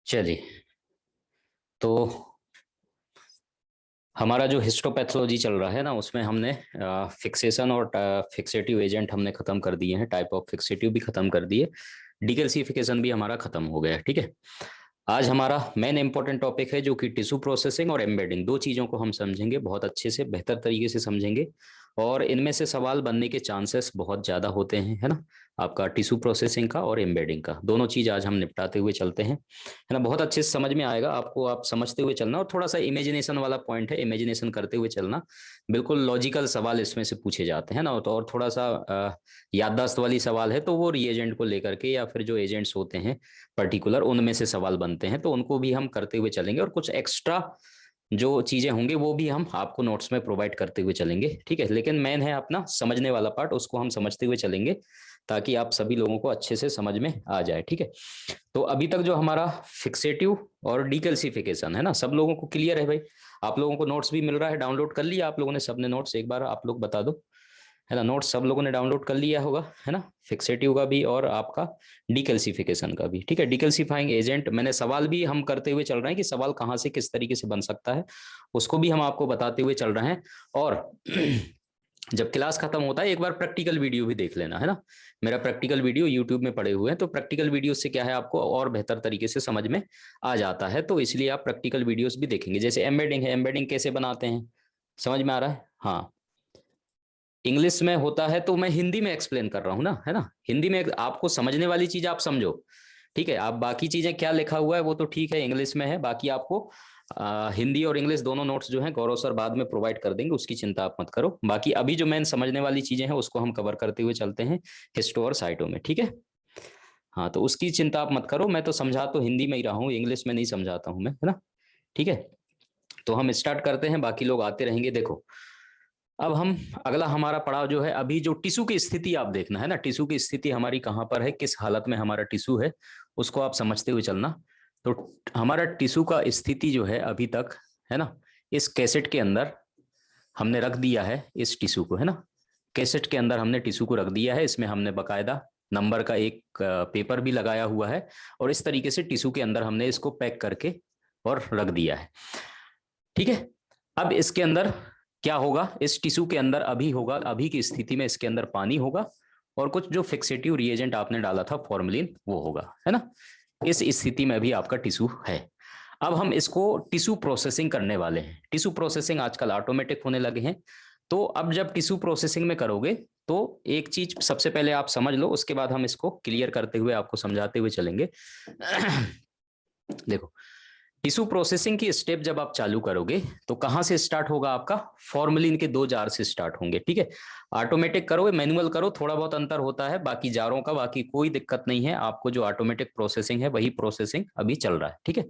चलिए, तो हमारा जो हिस्टोपैथोलॉजी चल रहा है ना, उसमें हमने फिक्सेशन और फिक्सेटिव एजेंट हमने खत्म कर दिए हैं, टाइप ऑफ फिक्सेटिव भी खत्म कर दिए, डिकैल्सिफिकेशन भी हमारा खत्म हो गया है। ठीक है, आज हमारा मेन इंपॉर्टेंट टॉपिक है जो कि टिश्यू प्रोसेसिंग और एम्बेडिंग, दो चीज़ों को हम समझेंगे, बहुत अच्छे से बेहतर तरीके से समझेंगे। और इनमें से सवाल बनने के चांसेस बहुत ज़्यादा होते हैं, है ना। आपका टिश्यू प्रोसेसिंग का और एम्बेडिंग का, दोनों चीज़ आज हम निपटाते हुए चलते हैं, है ना। बहुत अच्छे से समझ में आएगा आपको, आप समझते हुए चलना, और थोड़ा सा इमेजिनेशन वाला पॉइंट है, इमेजिनेशन करते हुए चलना। बिल्कुल लॉजिकल सवाल इसमें से पूछे जाते हैं ना, तो और थोड़ा सा याददाश्त वाली सवाल है तो वो रीएजेंट को लेकर के या फिर जो एजेंट्स होते हैं पर्टिकुलर, उनमें से सवाल बनते हैं, तो उनको भी हम करते हुए चलेंगे, और कुछ एक्स्ट्रा जो चीजें होंगी वो भी हम आपको नोट्स में प्रोवाइड करते हुए चलेंगे। ठीक है, लेकिन मेन है अपना समझने वाला पार्ट, उसको हम समझते हुए चलेंगे ताकि आप सभी लोगों को अच्छे से समझ में आ जाए। ठीक है, तो अभी तक जो हमारा फिक्सेटिव और डिकैल्सिफिकेशन है ना, सब लोगों को क्लियर है भाई। आप लोगों को नोट्स भी मिल रहा है, डाउनलोड कर लिया आप लोगों ने सबने नोट्स? एक बार आप लोग बता दो, है ना। नोट्स सब लोगों ने डाउनलोड कर लिया होगा, है ना, फिक्सेटिव का भी और आपका डिकैल्सिफिकेशन का भी। ठीक है, डिकैल्सिफाइंग एजेंट, मैंने सवाल भी हम करते हुए चल रहे हैं कि सवाल कहाँ से किस तरीके से बन सकता है, उसको भी हम आपको बताते हुए चल रहे हैं। और जब क्लास खत्म होता है एक बार प्रैक्टिकल वीडियो भी देख लेना, है ना। मेरा प्रैक्टिकल वीडियो यूट्यूब में पड़े हुए हैं, तो प्रैक्टिकल वीडियो से क्या है, आपको और बेहतर तरीके से समझ में आ जाता है, तो इसलिए आप प्रैक्टिकल वीडियोस भी देखेंगे। जैसे एम्बेडिंग है, एम्बेडिंग कैसे बनाते हैं, समझ में आ रहा है? हाँ, इंग्लिश में होता है तो मैं हिंदी में एक्सप्लेन कर रहा हूँ ना, है ना। हिंदी में आपको समझने वाली चीज आप समझो। ठीक है, आप बाकी चीजें क्या लिखा हुआ है वो तो ठीक है, इंग्लिश में है, बाकी आपको हिंदी और इंग्लिश दोनों नोट्स जो हैं गौरव सर बाद में प्रोवाइड कर देंगे, उसकी चिंता आप मत करो। बाकी अभी जो मेन समझने वाली चीजें हैं उसको हम कवर करते हुए चलते हैं हिस्टो और साइटो में। ठीक है, हाँ, तो उसकी चिंता आप मत करो, मैं तो समझा तो हिंदी में ही रहा हूँ, इंग्लिश में नहीं समझाता हूँ मैं, है ना। ठीक है, तो हम स्टार्ट करते हैं, बाकी लोग आते रहेंगे। देखो, अब हम अगला हमारा पड़ाव जो है, अभी जो टिश्यू की स्थिति आप देखना, है ना, टिश्यू की स्थिति हमारी कहाँ पर है, किस हालत में हमारा टिश्यू है, उसको आप समझते हुए चलना। तो हमारा टिश्यू का स्थिति जो है अभी तक, है ना, इस कैसेट के अंदर हमने रख दिया है इस टिश्यू को, है ना। कैसेट के अंदर हमने टिश्यू को रख दिया है, इसमें हमने बकायदा नंबर का एक पेपर भी लगाया हुआ है, और इस तरीके से टिश्यू के अंदर हमने इसको पैक करके और रख दिया है। ठीक है, अब इसके अंदर क्या होगा, इस टिश्यू के अंदर अभी होगा, अभी की स्थिति में इसके अंदर पानी होगा, और कुछ जो फिक्सेटिव रिएजेंट आपने डाला था फॉर्मलिन वो होगा, है ना। इस स्थिति में भी आपका टिश्यू है। अब हम इसको टिश्यू प्रोसेसिंग करने वाले हैं। टिश्यू प्रोसेसिंग आजकल ऑटोमेटिक होने लगे हैं, तो अब जब टिश्यू प्रोसेसिंग में करोगे तो एक चीज सबसे पहले आप समझ लो, उसके बाद हम इसको क्लियर करते हुए आपको समझाते हुए चलेंगे। देखो, टिश्यू प्रोसेसिंग की स्टेप जब आप चालू करोगे तो कहां से स्टार्ट होगा, आपका फॉर्मलिन के 2 जार से स्टार्ट होंगे। ठीक है, ऑटोमेटिक करो मैनुअल करो, थोड़ा बहुत अंतर होता है बाकी जारों का, बाकी कोई दिक्कत नहीं है आपको, जो ऑटोमेटिक प्रोसेसिंग है वही प्रोसेसिंग अभी चल रहा है। ठीक है,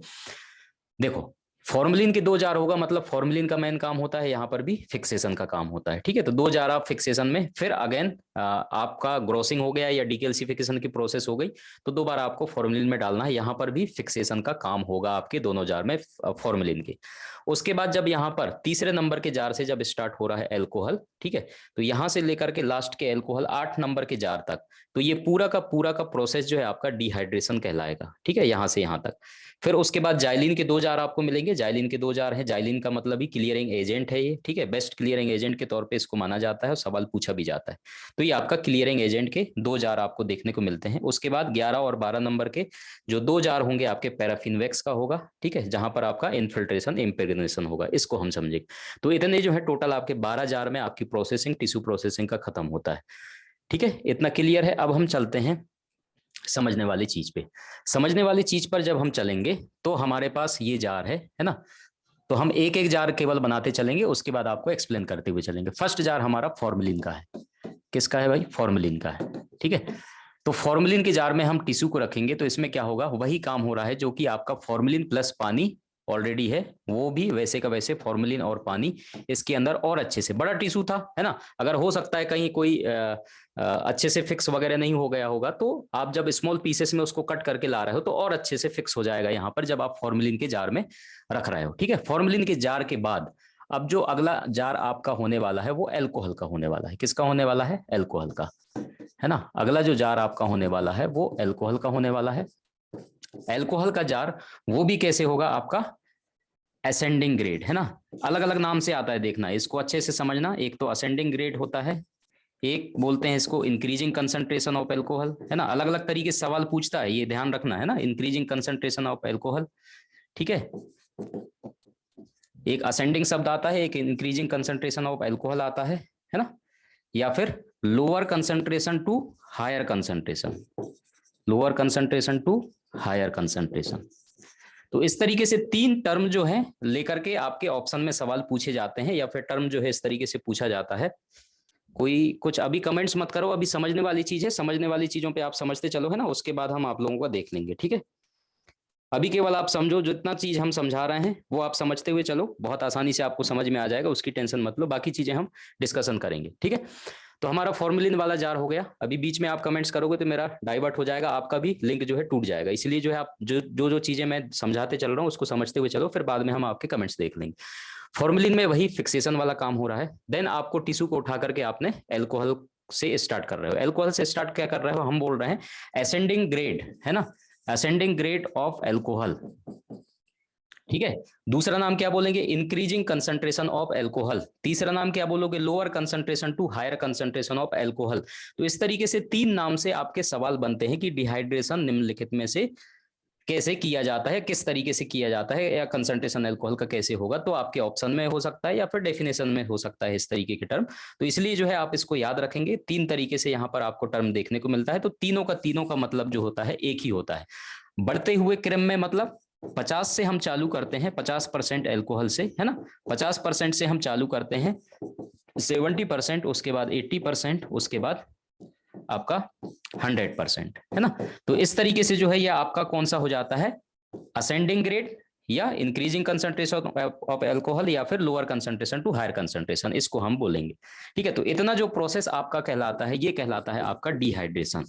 देखो, फॉर्मलिन के 2 जार होगा, मतलब फॉर्मलिन का मेन काम होता है, यहाँ पर भी फिक्सेशन का काम होता है। ठीक है, तो 2 जार आप फिक्सेशन में, फिर अगेन आपका ग्रोसिंग हो गया या डिकैल्सिफिकेशन की प्रोसेस हो गई, तो 2 बार आपको फॉर्मलिन में डालना है, यहाँ पर भी फिक्सेशन का काम होगा आपके दोनों जार में फॉर्मलिन के। उसके बाद जब यहाँ पर तीसरे नंबर के जार से जब स्टार्ट हो रहा है एल्कोहल, ठीक है, तो यहाँ से लेकर के लास्ट के एल्कोहल 8 नंबर के जार तक, तो ये पूरा का प्रोसेस जो है आपका डिहाइड्रेशन कहलाएगा। ठीक है, यहाँ से यहाँ तक। फिर उसके बाद जाइलिन के 2 जार आपको मिलेंगे, जाइलिन के 2 जार है, जाइलिन का मतलब ही क्लियरिंग एजेंट है ये। ठीक है, बेस्ट क्लियरिंग एजेंट के तौर पे इसको माना जाता है और सवाल पूछा भी जाता है, तो ये आपका क्लियरिंग एजेंट के 2 जार आपको देखने को मिलते हैं। उसके बाद 11 और 12 नंबर के जो 2 जार होंगे आपके पैराफिन वैक्स का होगा। ठीक है, जहां पर आपका इन्फिल्ट्रेशन इम्प्रेग्नेशन होगा, इसको हम समझेंगे। तो इतने जो है टोटल आपके 12 जार में आपकी प्रोसेसिंग, टिश्यू प्रोसेसिंग का खत्म होता है। ठीक है, इतना क्लियर है। अब हम चलते हैं समझने वाली चीज पे। समझने वाली चीज पर जब हम चलेंगे तो हमारे पास ये जार है ना, तो हम एक एक जार केवल बनाते चलेंगे, उसके बाद आपको एक्सप्लेन करते हुए चलेंगे। फर्स्ट जार हमारा फॉर्मलिन का है। किसका है भाई? फॉर्मलिन का है। ठीक है, तो फॉर्मलिन के जार में हम टिश्यू को रखेंगे, तो इसमें क्या होगा, वही काम हो रहा है जो कि आपका फॉर्मलिन प्लस पानी ऑलरेडी है, वो भी वैसे का वैसे फॉर्मलिन और पानी इसके अंदर, और अच्छे से बड़ा टिश्यू था, है ना। अगर हो सकता है कहीं कोई अच्छे से फिक्स वगैरह नहीं हो गया होगा, तो आप जब स्मॉल पीसेस में उसको कट करके ला रहे हो तो और अच्छे से फिक्स हो जाएगा यहाँ पर, जब आप फॉर्मलिन के जार में रख रहे हो। ठीक है, फॉर्मलिन के जार के बाद अब जो अगला जार आपका होने वाला है वो एल्कोहल का होने वाला है। किसका होने वाला है? एल्कोहल का, है ना। अगला जो जार आपका होने वाला है वो एल्कोहल का होने वाला है। एल्कोहल का जार वो भी कैसे होगा आपका, असेंडिंग ग्रेड, है ना। अलग अलग नाम से आता है, देखना इसको अच्छे से समझना। एक तो असेंडिंग ग्रेड होता है, एक बोलते हैं इसको इंक्रीजिंग कंसंट्रेशन ऑफ एल्कोहल, है ना। अलग अलग तरीके से सवाल पूछता है, ये ध्यान रखना, है ना। इंक्रीजिंग कंसंट्रेशन ऑफ एल्कोहल, ठीक है। एक असेंडिंग शब्द आता है, एक इंक्रीजिंग कंसंट्रेशन ऑफ एल्कोहल आता है ना। या फिर lower concentration to higher concentration, lower concentration to higher concentration. तो इस तरीके से तीन टर्म जो है लेकर के आपके ऑप्शन में सवाल पूछे जाते हैं, या फिर टर्म जो है इस तरीके से पूछा जाता है। कोई कुछ अभी कमेंट्स मत करो, अभी समझने वाली चीज है, समझने वाली चीजों पे आप समझते चलो, है ना। उसके बाद हम आप लोगों का देख लेंगे, ठीक है। अभी केवल आप समझो, जितना चीज हम समझा रहे हैं वो आप समझते हुए चलो, बहुत आसानी से आपको समझ में आ जाएगा, उसकी टेंशन मत लो, बाकी चीजें हम डिस्कशन करेंगे, ठीक है। तो हमारा फॉर्मुलिन वाला जार हो गया। अभी बीच में आप कमेंट्स करोगे तो मेरा डाइवर्ट हो जाएगा, आपका भी लिंक जो है टूट जाएगा। इसलिए जो है आप जो चीजें मैं समझाते चल रहा हूँ उसको समझते हुए चलो, फिर बाद में हम आपके कमेंट्स देख लेंगे। फॉर्मुलिन में वही फिक्सेशन वाला काम हो रहा है। देन आपको टिश्यू को उठा करके आपने एल्कोहल से स्टार्ट कर रहे हो। एल्कोहल से स्टार्ट क्या कर रहे हो, हम बोल रहे हैं असेंडिंग ग्रेड, है ना, असेंडिंग ग्रेड ऑफ एल्कोहल, ठीक है। दूसरा नाम क्या बोलेंगे, इंक्रीजिंग कंसंट्रेशन ऑफ एल्कोहल। तीसरा नाम क्या बोलोगे, lower concentration to higher concentration of alcohol. तो इस तरीके से तीन नाम से आपके सवाल बनते हैं कि डिहाइड्रेशन निम्नलिखित में से कैसे किया जाता है, किस तरीके से किया जाता है, या कंसंट्रेशन अल्कोहल का कैसे होगा। तो आपके ऑप्शन में हो सकता है या फिर डेफिनेशन में हो सकता है इस तरीके के टर्म। तो इसलिए जो है आप इसको याद रखेंगे, तीन तरीके से यहाँ पर आपको टर्म देखने को मिलता है। तो तीनों का मतलब जो होता है एक ही होता है। बढ़ते हुए क्रम में मतलब 50 से हम चालू करते हैं, 50% एल्कोहल से, है ना। 50% से हम चालू करते हैं, 70%, उसके बाद 80%, उसके बाद आपका 100%, है ना। तो इस तरीके से जो है यह आपका कौन सा हो जाता है, असेंडिंग ग्रेड या इंक्रीजिंग कंसंट्रेशन ऑफ एल्कोहल, या फिर lower concentration to higher concentration, इसको हम बोलेंगे, ठीक है। तो इतना जो प्रोसेस आपका कहलाता है, ये कहलाता है आपका डिहाइड्रेशन,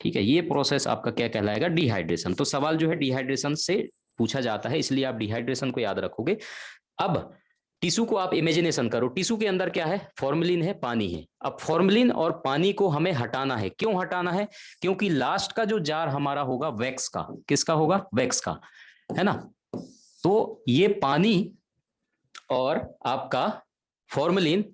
ठीक है। ये प्रोसेस आपका क्या कहलाएगा, डिहाइड्रेशन। तो सवाल जो है डिहाइड्रेशन से पूछा जाता है, इसलिए आप डिहाइड्रेशन को याद रखोगे। अब टिश्यू को आप इमेजिनेशन करो, टिश्यू के अंदर क्या है, फॉर्मलिन है, पानी है। अब फॉर्मलिन और पानी को हमें हटाना है। क्यों हटाना है, क्योंकि लास्ट का जो जार हमारा होगा वैक्स का, किसका होगा, वैक्स का, है ना। तो ये पानी और आपका फॉर्मलिन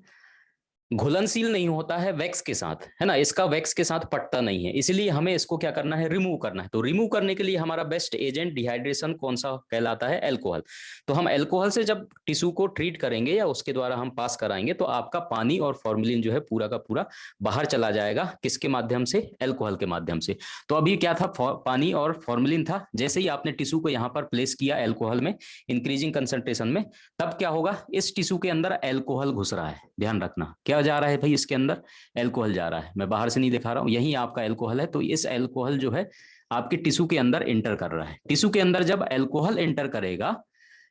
घुलनशील नहीं होता है वैक्स के साथ, है ना। इसका वैक्स के साथ पटता नहीं है, इसलिए हमें इसको क्या करना है, रिमूव करना है। तो रिमूव करने के लिए हमारा बेस्ट एजेंट डिहाइड्रेशन कौन सा कहलाता है, एल्कोहल। तो हम एल्कोहल से जब टिश्यू को ट्रीट करेंगे या उसके द्वारा हम पास कराएंगे, तो आपका पानी और फॉर्मलिन जो है पूरा का पूरा बाहर चला जाएगा, किसके माध्यम से, एल्कोहल के माध्यम से। तो अभी क्या था, पानी और फॉर्मलिन था। जैसे ही आपने टिश्यू को यहाँ पर प्लेस किया एल्कोहल में, इंक्रीजिंग कंसंट्रेशन में, तब क्या होगा, इस टिश्यू के अंदर एल्कोहल घुस रहा है। ध्यान रखना, क्या जा रहा है भाई, इसके अंदर एल्कोहल जा रहा है। मैं बाहर से नहीं दिखा रहा हूं, यही आपका एल्कोहल है। तो इस एल्कोहल जो है आपके टिश्यू के अंदर एंटर कर रहा है। टिश्यू के अंदर जब एल्कोहल एंटर करेगा,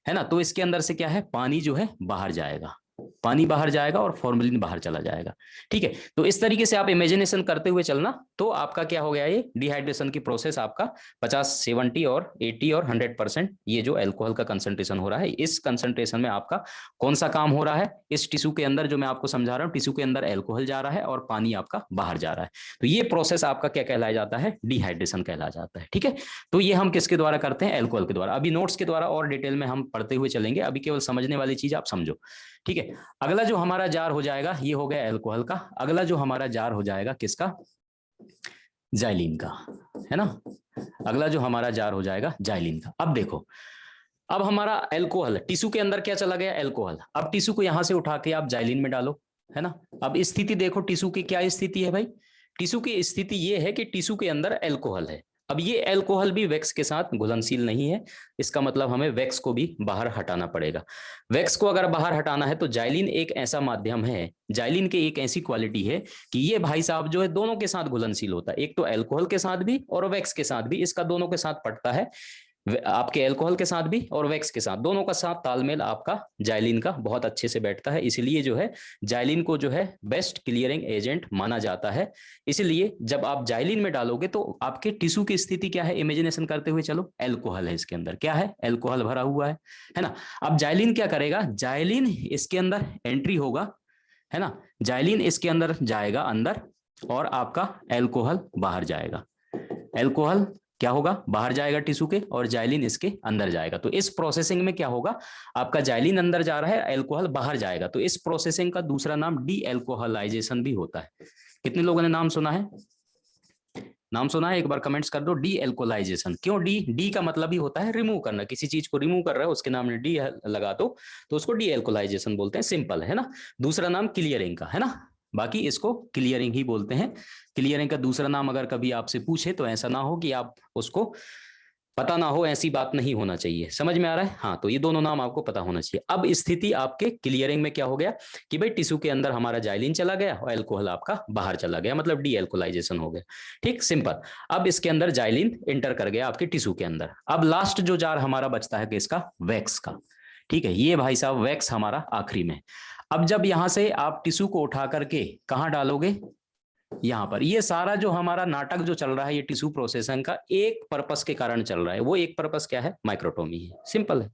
है ना, तो इसके अंदर से क्या है, पानी जो है बाहर जाएगा, पानी बाहर जाएगा और फॉर्मलिन बाहर चला जाएगा, ठीक है। तो इस तरीके से आप इमेजिनेशन करते हुए चलना। तो आपका क्या हो गया, ये डिहाइड्रेशन की प्रोसेस आपका 50, 70 और 80 और 100% ये जो एल्कोहल का कंसंट्रेशन हो रहा है, इस कंसंट्रेशन में आपका कौन सा काम हो रहा है, इस टिश्यू के अंदर जो मैं आपको समझा रहा हूं, टिश्यू के अंदर एल्कोहल जा रहा है और पानी आपका बाहर जा रहा है। तो ये प्रोसेस आपका क्या कहलाया जाता है, डिहाइड्रेशन कहलाया जाता है, ठीक है। तो ये हम किसके द्वारा करते हैं, एल्कोहल के द्वारा। अभी नोट्स के द्वारा और डिटेल में हम पढ़ते हुए चलेंगे, अभी केवल समझने वाली चीज आप समझो, ठीक है। अगला जो हमारा जार हो जाएगा, ये हो गया एल्कोहल का। अगला जो हमारा जार हो जाएगा किसका, जाइलिन का, है ना। अगला जो हमारा जार हो जाएगा जाइलिन का। अब देखो, अब हमारा एल्कोहल टिश्यू के अंदर क्या चला गया, एल्कोहल। अब टिश्यू को यहां से उठा के आप जाइलिन में डालो, है ना। अब स्थिति देखो, टिश्यू की क्या स्थिति है भाई, टिश्यू की स्थिति ये है कि टिश्यू के अंदर एल्कोहल है। अब ये एल्कोहल भी वैक्स के साथ घुलनशील नहीं है, इसका मतलब हमें वैक्स को भी बाहर हटाना पड़ेगा। वैक्स को अगर बाहर हटाना है तो जाइलिन एक ऐसा माध्यम है, जाइलिन की एक ऐसी क्वालिटी है कि ये भाई साहब जो है दोनों के साथ घुलनशील होता है, एक तो एल्कोहल के साथ भी और वैक्स के साथ भी, इसका दोनों के साथ पड़ता है। आपके एल्कोहल के साथ भी और वैक्स के साथ, दोनों का साथ तालमेल आपका जाइलिन का बहुत अच्छे से बैठता है। इसलिए जो है जाइलिन को जो है बेस्ट क्लियरिंग एजेंट माना जाता है। इसलिए जब आप जाइलिन में डालोगे तो आपके टिश्यू की स्थिति क्या है, इमेजिनेशन करते हुए चलो, एल्कोहल है इसके अंदर, क्या है, एल्कोहल भरा हुआ है ना। अब जाइलिन क्या करेगा, जाइलिन इसके अंदर एंट्री होगा, है ना। जाइलिन इसके अंदर जाएगा अंदर और आपका एल्कोहल बाहर जाएगा। एल्कोहल क्या होगा, बाहर जाएगा टिश्यू के और जाइलिन इसके अंदर जाएगा। तो इस प्रोसेसिंग में क्या होगा, आपका जाइलिन अंदर जा रहा है, अल्कोहल बाहर जाएगा। तो इस प्रोसेसिंग का दूसरा नाम डी एल्कोहलाइजेशन भी होता है। कितने लोगों ने नाम सुना है, नाम सुना है, एक बार कमेंट्स कर दो। डी एल्कोलाइजेशन, क्यों डी, डी का मतलब ही होता है रिमूव करना, किसी चीज को रिमूव कर रहा है उसके नाम में डी लगा दो तो उसको डी एल्कोलाइजेशन बोलते हैं, सिंपल है ना। दूसरा नाम क्लियरिंग का है ना, बाकी इसको क्लियरिंग ही बोलते हैं। क्लियरिंग का दूसरा नाम अगर कभी आपसे पूछे तो ऐसा ना हो कि आप उसको पता ना हो, ऐसी बात नहीं होना चाहिए, समझ में आ रहा है। हाँ, तो ये दोनों नाम आपको पता होना चाहिए। अब स्थिति आपके क्लियरिंग में क्या हो गया कि भाई टिश्यू के अंदर हमारा जाइलिन चला गया और अल्कोहल आपका बाहर चला गया, मतलब डी एल्कोलाइजेशन हो गया। ठीक, सिंपल। अब इसके अंदर जाइलिन इंटर कर गया आपके टिश्यू के अंदर। अब लास्ट जो जार हमारा बचता है किसका, वैक्स का। ठीक है, ये भाई साहब वैक्स हमारा आखिरी में। अब जब यहां से आप टिश्यू को उठा करके कहां डालोगे, यहाँ पर। ये सारा जो हमारा नाटक जो चल रहा है, ये टिश्यू प्रोसेसिंग का एक पर्पस के कारण चल रहा है। वो एक पर्पस क्या है, माइक्रोटोमी है, सिंपल है।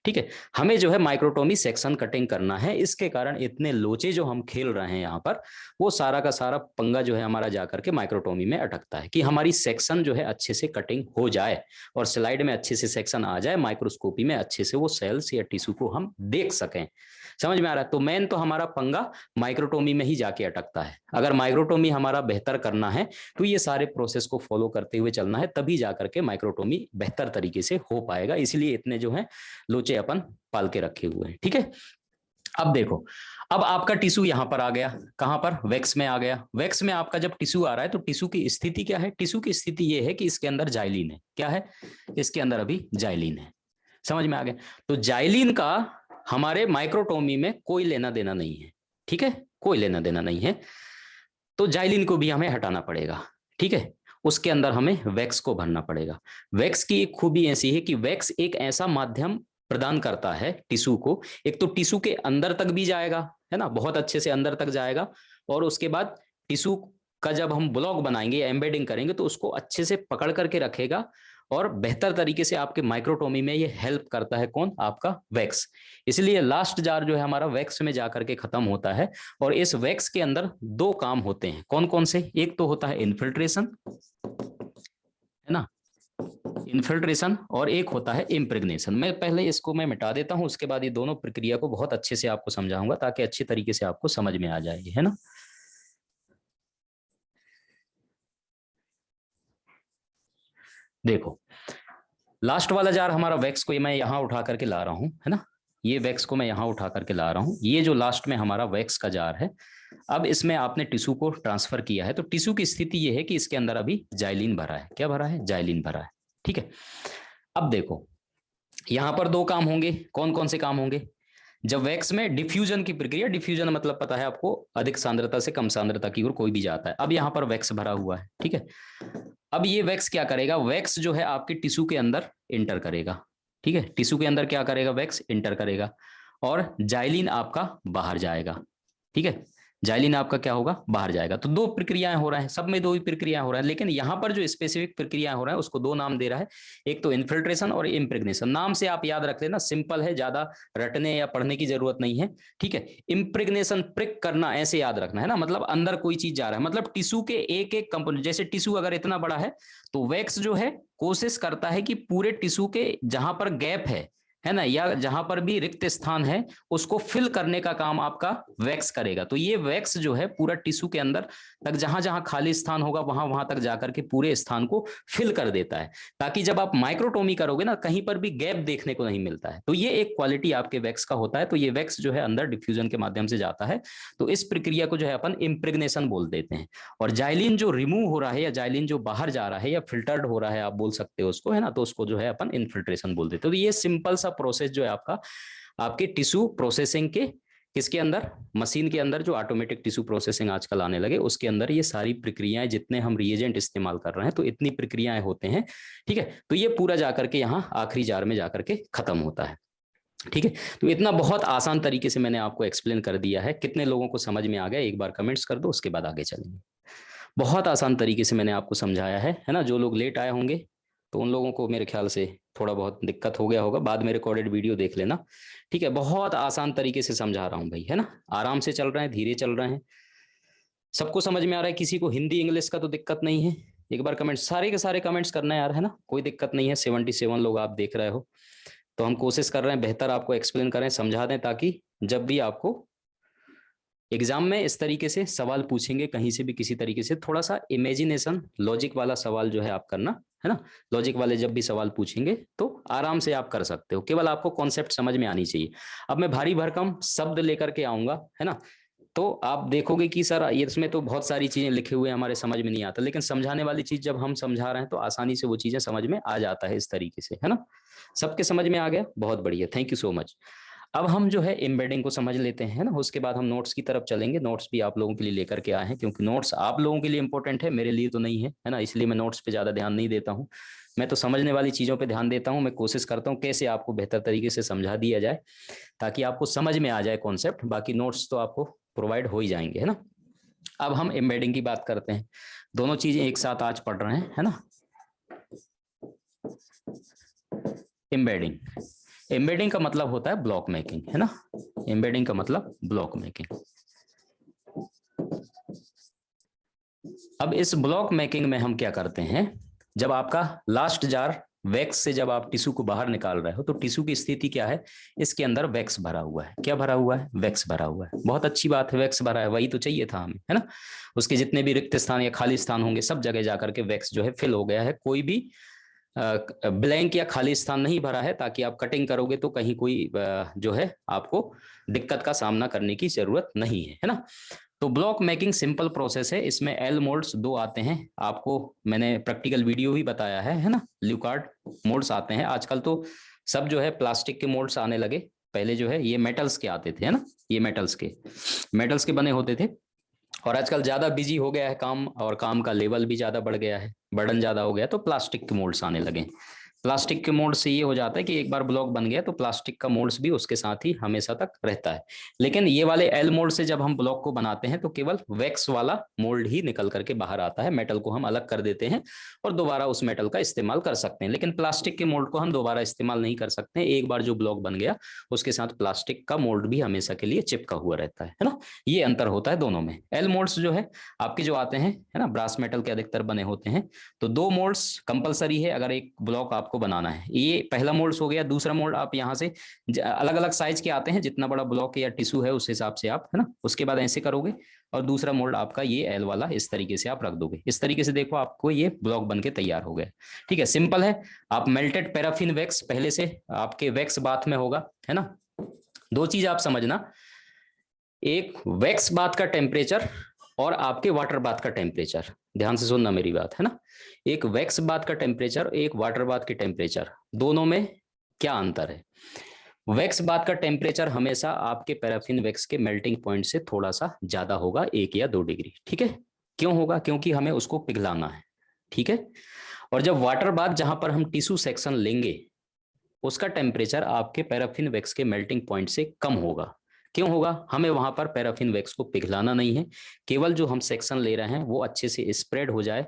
ठीक है, हमें जो है माइक्रोटोमी सेक्शन कटिंग करना है, इसके कारण इतने लोचे जो हम खेल रहे हैं यहाँ पर, वो सारा का सारा पंगा जो है हमारा जाकर के माइक्रोटोमी में अटकता है कि हमारी सेक्शन जो है अच्छे से कटिंग हो जाए और स्लाइड में अच्छे से सेक्शन आ जाए, माइक्रोस्कोपी में अच्छे से वो सेल्स या टिश्यू को हम देख सकें। समझ में आ रहा है। तो मेन तो हमारा पंगा माइक्रोटोमी में ही जाके अटकता है। अगर माइक्रोटोमी हमारा बेहतर करना है तो ये सारे प्रोसेस को फॉलो करते हुए चलना है, तभी जाकर के माइक्रोटोमी बेहतर तरीके से हो पाएगा। इसलिए इतने जो है लोचे अपन पाल के रखे हुए हैं। ठीक है, अब देखो, अब आपका टिश्यू यहां पर आ गया, कहां पर, वैक्स में आ गया। वैक्स में आपका जब टिश्यू आ रहा है तो टिश्यू की स्थिति क्या है, टिश्यू की स्थिति यह है कि इसके अंदर जाइलिन है। क्या है, इसके अंदर अभी जाइलिन है। समझ में आ गया। तो जाइलिन का हमारे माइक्रोटोमी में कोई लेना देना नहीं है। ठीक है, कोई लेना देना नहीं है, तो जाइलिन को भी हमें हटाना पड़ेगा। ठीक है, उसके अंदर हमें वैक्स को भरना पड़ेगा। वैक्स की एक खूबी ऐसी है कि वैक्स एक ऐसा माध्यम प्रदान करता है टिश्यू को, एक तो टिश्यू के अंदर तक भी जाएगा, है ना, बहुत अच्छे से अंदर तक जाएगा, और उसके बाद टिश्यू का जब हम ब्लॉक बनाएंगे, एम्बेडिंग करेंगे, तो उसको अच्छे से पकड़ करके रखेगा और बेहतर तरीके से आपके माइक्रोटोमी में ये हेल्प करता है। कौन, आपका वैक्स। इसलिए लास्ट जार जो है हमारा वैक्स में जाकर के खत्म होता है। और इस वैक्स के अंदर दो काम होते हैं, कौन कौन से, एक तो होता है इन्फिल्ट्रेशन, है ना, इन्फिल्ट्रेशन, और एक होता है इम्प्रेग्नेशन। मैं पहले इसको मैं मिटा देता हूं, उसके बाद ये दोनों प्रक्रिया को बहुत अच्छे से आपको समझाऊंगा ताकि अच्छी तरीके से आपको समझ में आ जाएगी, है ना। देखो, लास्ट वाला जार हमारा वैक्स को मैं यहां उठा करके ला रहा हूं, है ना, ये वैक्स को मैं यहां उठा करके ला रहा हूं। ये जो लास्ट में हमारा वैक्स का जार है, अब इसमें आपने टिश्यू को ट्रांसफर किया है। तो टिश्यू की स्थिति ये है कि इसके अंदर अभी जाइलिन भरा है। क्या भरा है, जाइलिन भरा है। ठीक है, अब देखो, यहां पर दो काम होंगे, कौन कौन से काम होंगे। जब वैक्स में डिफ्यूजन की प्रक्रिया, डिफ्यूजन मतलब पता है आपको, अधिक सांद्रता से कम सांद्रता की ओर कोई भी जाता है। अब यहां पर वैक्स भरा हुआ है। ठीक है, अब ये वैक्स क्या करेगा, वैक्स जो है आपके टिश्यू के अंदर इंटर करेगा। ठीक है, टिश्यू के अंदर क्या करेगा, वैक्स इंटर करेगा, और जाइलिन आपका बाहर जाएगा। ठीक है, जाइलिन आपका क्या होगा, बाहर जाएगा। तो दो प्रक्रियाएं हो रहा है, सब में दो ही प्रक्रिया हो रहा है, लेकिन यहां पर जो स्पेसिफिक प्रक्रिया हो रहा है उसको दो नाम दे रहा है, एक तो इन्फिल्ट्रेशन और इम्प्रेग्नेशन। नाम से आप याद रख लेना, सिंपल है, ज्यादा रटने या पढ़ने की जरूरत नहीं है। ठीक है, इम्प्रेग्नेशन, प्रिक करना, ऐसे याद रखना, है ना, मतलब अंदर कोई चीज जा रहा है, मतलब टिश्यू के एक एक कंपोनेंट। जैसे टिश्यू अगर इतना बड़ा है तो वैक्स जो है कोशिश करता है कि पूरे टिश्यू के जहां पर गैप है ना, या जहां पर भी रिक्त स्थान है उसको फिल करने का काम आपका वैक्स करेगा। तो ये वैक्स जो है पूरा टिश्यू के अंदर तक जहां जहां खाली स्थान होगा वहां वहां तक जाकर के पूरे स्थान को फिल कर देता है, ताकि जब आप माइक्रोटोमी करोगे ना, कहीं पर भी गैप देखने को नहीं मिलता है। तो ये एक क्वालिटी आपके वैक्स का होता है। तो ये वैक्स जो है अंदर डिफ्यूजन के माध्यम से जाता है, तो इस प्रक्रिया को जो है अपन इम्प्रेग्नेशन बोल देते हैं। और जाइलिन जो रिमूव हो रहा है या जाइलिन जो बाहर जा रहा है या फिल्टर्ड हो रहा है, आप बोल सकते हो उसको, है ना, तो उसको जो है अपन इन्फिल्ट्रेशन बोल देते हैं। तो ये सिंपल सा प्रोसेस जो है आपका आपके टिश्यू प्रोसेसिंग के, किसके अंदर, मशीन के अंदर, जो ऑटोमेटिक टिश्यू प्रोसेसिंग आजकल आने लगे उसके अंदर ये सारी प्रक्रियाएं, जितने हम रिएजेंट इस्तेमाल कर रहे हैं तो इतनी प्रक्रियाएं होते हैं। ठीक है, तो ये पूरा जाकर के यहाँ आखिरी जार में जाकर के खत्म होता है। ठीक है, तो इतना बहुत आसान तरीके से मैंने आपको एक्सप्लेन कर दिया है। कितने लोगों को समझ में आ गया, एक बार कमेंट्स कर दो, उसके बाद आगे चलेंगे। बहुत आसान तरीके से मैंने आपको समझाया है ना। जो लोग लेट आए होंगे तो उन लोगों को मेरे ख्याल से थोड़ा बहुत दिक्कत हो गया होगा, बाद में रिकॉर्डेड वीडियो देख लेना। ठीक है, बहुत आसान तरीके से समझा रहा हूँ भाई, है ना, आराम से चल रहे हैं, धीरे चल रहे हैं, सबको समझ में आ रहा है, किसी को हिंदी इंग्लिश का तो दिक्कत नहीं है। एक बार कमेंट, सारे के सारे कमेंट्स करना है यार, है ना, कोई दिक्कत नहीं है। 77 लोग आप देख रहे हो, तो हम कोशिश कर रहे हैं बेहतर आपको एक्सप्लेन करें, समझा दें, ताकि जब भी आपको एग्जाम में इस तरीके से सवाल पूछेंगे कहीं से भी किसी तरीके से, थोड़ा सा इमेजिनेशन लॉजिक वाला सवाल जो है आप करना, है ना। लॉजिक वाले जब भी सवाल पूछेंगे तो आराम से आप कर सकते हो, केवल आपको कॉन्सेप्ट समझ में आनी चाहिए। अब मैं भारी भरकम शब्द लेकर के आऊंगा, है ना, तो आप देखोगे कि सर ये इसमें तो बहुत सारी चीजें लिखे हुए हैं, हमारे समझ में नहीं आता, लेकिन समझाने वाली चीज जब हम समझा रहे हैं तो आसानी से वो चीजें समझ में आ जाता है इस तरीके से, है ना। सबके समझ में आ गया, बहुत बढ़िया, थैंक यू सो मच। अब हम जो है एम्बेडिंग को समझ लेते हैं ना, उसके बाद हम नोट्स की तरफ चलेंगे। नोट्स भी आप लोगों के लिए लेकर के आए हैं, क्योंकि नोट्स आप लोगों के लिए इंपॉर्टेंट है, मेरे लिए तो नहीं है ना, इसलिए मैं नोट्स पे ज्यादा ध्यान नहीं देता हूँ। मैं तो समझने वाली चीजों पे ध्यान देता हूँ, मैं कोशिश करता हूँ कैसे आपको बेहतर तरीके से समझा दिया जाए ताकि आपको समझ में आ जाए कॉन्सेप्ट। बाकी नोट्स तो आपको प्रोवाइड हो ही जाएंगे, है ना। अब हम एम्बेडिंग की बात करते हैं, दोनों चीजें एक साथ आज पढ़ रहे हैं, है ना। एम्बेडिंग, एम्बेडिंग का मतलब होता है ब्लॉक मेकिंग, है ना। एम्बेडिंग का मतलब ब्लॉक मेकिंग। अब इस ब्लॉक मेकिंग में हम क्या करते हैं, जब आपका लास्ट जार वैक्स से जब आप टिश्यू को बाहर निकाल रहे हो तो टिश्यू की स्थिति क्या है, इसके अंदर वैक्स भरा हुआ है। क्या भरा हुआ है, वैक्स भरा हुआ है। बहुत अच्छी बात है, वैक्स भरा है, वही तो चाहिए था हमें, है ना। उसके जितने भी रिक्त स्थान या खाली स्थान होंगे सब जगह जाकर के वैक्स जो है फिल हो गया है, कोई भी ब्लैंक या खाली स्थान नहीं भरा है, ताकि आप कटिंग करोगे तो कहीं कोई जो है आपको दिक्कत का सामना करने की जरूरत नहीं है ना। तो ब्लॉक मेकिंग सिंपल प्रोसेस है, इसमें एल मोल्ड्स दो आते हैं, आपको मैंने प्रैक्टिकल वीडियो भी बताया है ना। ल्यूकार्ड मोल्ड्स आते हैं, आजकल तो सब जो है प्लास्टिक के मोल्ड्स आने लगे, पहले जो है ये मेटल्स के आते थे, है ना। ये मेटल्स के बने होते थे, और आजकल ज्यादा बिजी हो गया है काम, और काम का लेवल भी ज्यादा बढ़ गया है, बर्डन ज्यादा हो गया, तो प्लास्टिक के मोल्ड्स आने लगे। प्लास्टिक के मोल्ड से ये हो जाता है कि एक बार ब्लॉक बन गया तो प्लास्टिक का मोल्ड्स भी उसके साथ ही हमेशा तक रहता है। लेकिन ये वाले एल मोल्ड से जब हम ब्लॉक को बनाते हैं तो केवल वैक्स वाला मोल्ड ही निकल करके बाहर आता है, मेटल को हम अलग कर देते हैं और दोबारा उस मेटल का इस्तेमाल कर सकते हैं। लेकिन प्लास्टिक के मोल्ड को हम दोबारा इस्तेमाल नहीं कर सकते, एक बार जो ब्लॉक बन गया उसके साथ प्लास्टिक का मोल्ड भी हमेशा के लिए चिपका हुआ रहता है ना। ये अंतर होता है दोनों में। एल मोल्ड्स जो है आपके जो आते हैं, है ना, ब्रास मेटल के अधिकतर बने होते हैं, तो दो मोल्ड्स कंपलसरी है अगर एक ब्लॉक आपको बनाना है। ये पहला मोल्ड हो गया। दूसरा मोल्ड आप यहाँ से अलग अलग साइज के आते हैं, जितना बड़ा ब्लॉक या टिश्यू है उस हिसाब से आप, है ना, उसके बाद ऐसे करोगे और दूसरा मोल्ड आपका ये एल वाला इस तरीके से आप रख दोगे। इस तरीके से देखो आपको ये ब्लॉक बन के तैयार हो गया। ठीक है, सिंपल है। आप मेल्टेड पैराफिन वैक्स पहले से आपके वैक्स बाथ में होगा, है ना। दो चीज आप समझना, एक वैक्स बाथ का टेम्परेचर और आपके वाटर बाथ का टेम्परेचर, ध्यान से सुनना मेरी बात, है ना। एक वैक्स बाथ का टेम्परेचर, एक वाटर बाथ के टेम्परेचर, दोनों में क्या अंतर है। वैक्स बाथ का टेम्परेचर हमेशा आपके पैराफिन वैक्स के मेल्टिंग पॉइंट से थोड़ा सा ज्यादा होगा, 1 या 2 डिग्री। ठीक है, क्यों होगा, क्योंकि हमें उसको पिघलाना है। ठीक है, और जब वाटर बाथ जहां पर हम टिश्यू सेक्शन लेंगे उसका टेम्परेचर आपके पैराफिन वैक्स के मेल्टिंग पॉइंट से कम होगा। क्यों होगा, हमें वहां पर पैराफिन वैक्स को पिघलाना नहीं है, केवल जो हम सेक्शन ले रहे हैं वो अच्छे से स्प्रेड हो जाए